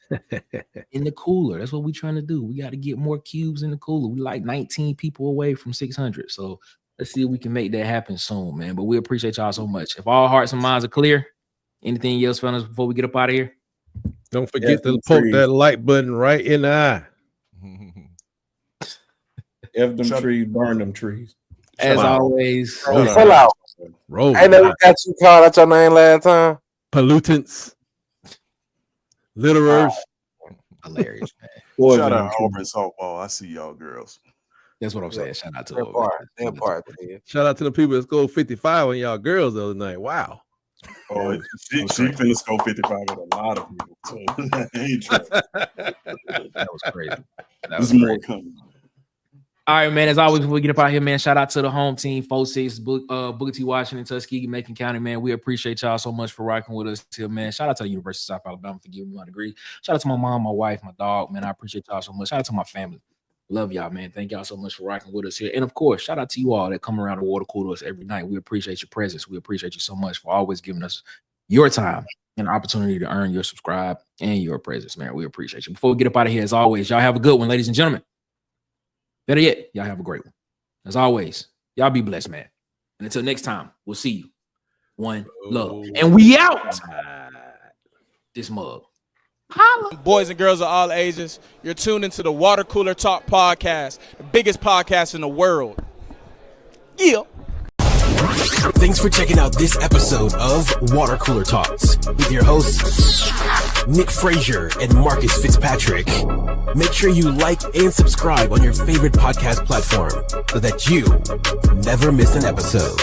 in the cooler. That's what we're trying to do. We got to get more cubes in the cooler. We like 19 people away from 600. So let's see if we can make that happen soon, man. But we appreciate y'all so much. If all hearts and minds are clear, anything else, fellas, before we get up out of here? Don't forget to poke that like button right in the eye. F them trees, burn them trees. As always, Roll out. I never got you called out your name last time. Pollutants, litterers. Hilarious, man. Shout out Auburn softball. I see y'all girls. That's what I'm saying. Shout out to them. Shout out to the people that scored 55 on y'all girls the other night. Wow. Oh, she finna score 55 with a lot of people. So ain't true. That was crazy. There's more coming. All right, man. As always, before we get up out here, man, shout out to the home team, 4-6, Booker T. Washington, Tuskegee, Macon County, man. We appreciate y'all so much for rocking with us here, man. Shout out to the University of South Alabama for giving me my degree. Shout out to my mom, my wife, my dog, man. I appreciate y'all so much. Shout out to my family. Love y'all, man. Thank y'all so much for rocking with us here. And of course, shout out to you all that come around the Water Cooler us every night. We appreciate your presence. We appreciate you so much for always giving us your time and opportunity to earn your subscribe and your presence, man. We appreciate you. Before we get up out of here, as always, y'all have a good one, ladies and gentlemen. Better yet, y'all have a great one. As always, y'all be blessed, man. And until next time, we'll see you. One love. And we out. This mug. Holla. Boys and girls of all ages, you're tuned into the Water Cooler Talk podcast, the biggest podcast in the world. Yeah. Thanks for checking out this episode of Water Cooler Talks with your hosts, Nick Frazier and Marcus Fitzpatrick. Make sure you like and subscribe on your favorite podcast platform so that you never miss an episode.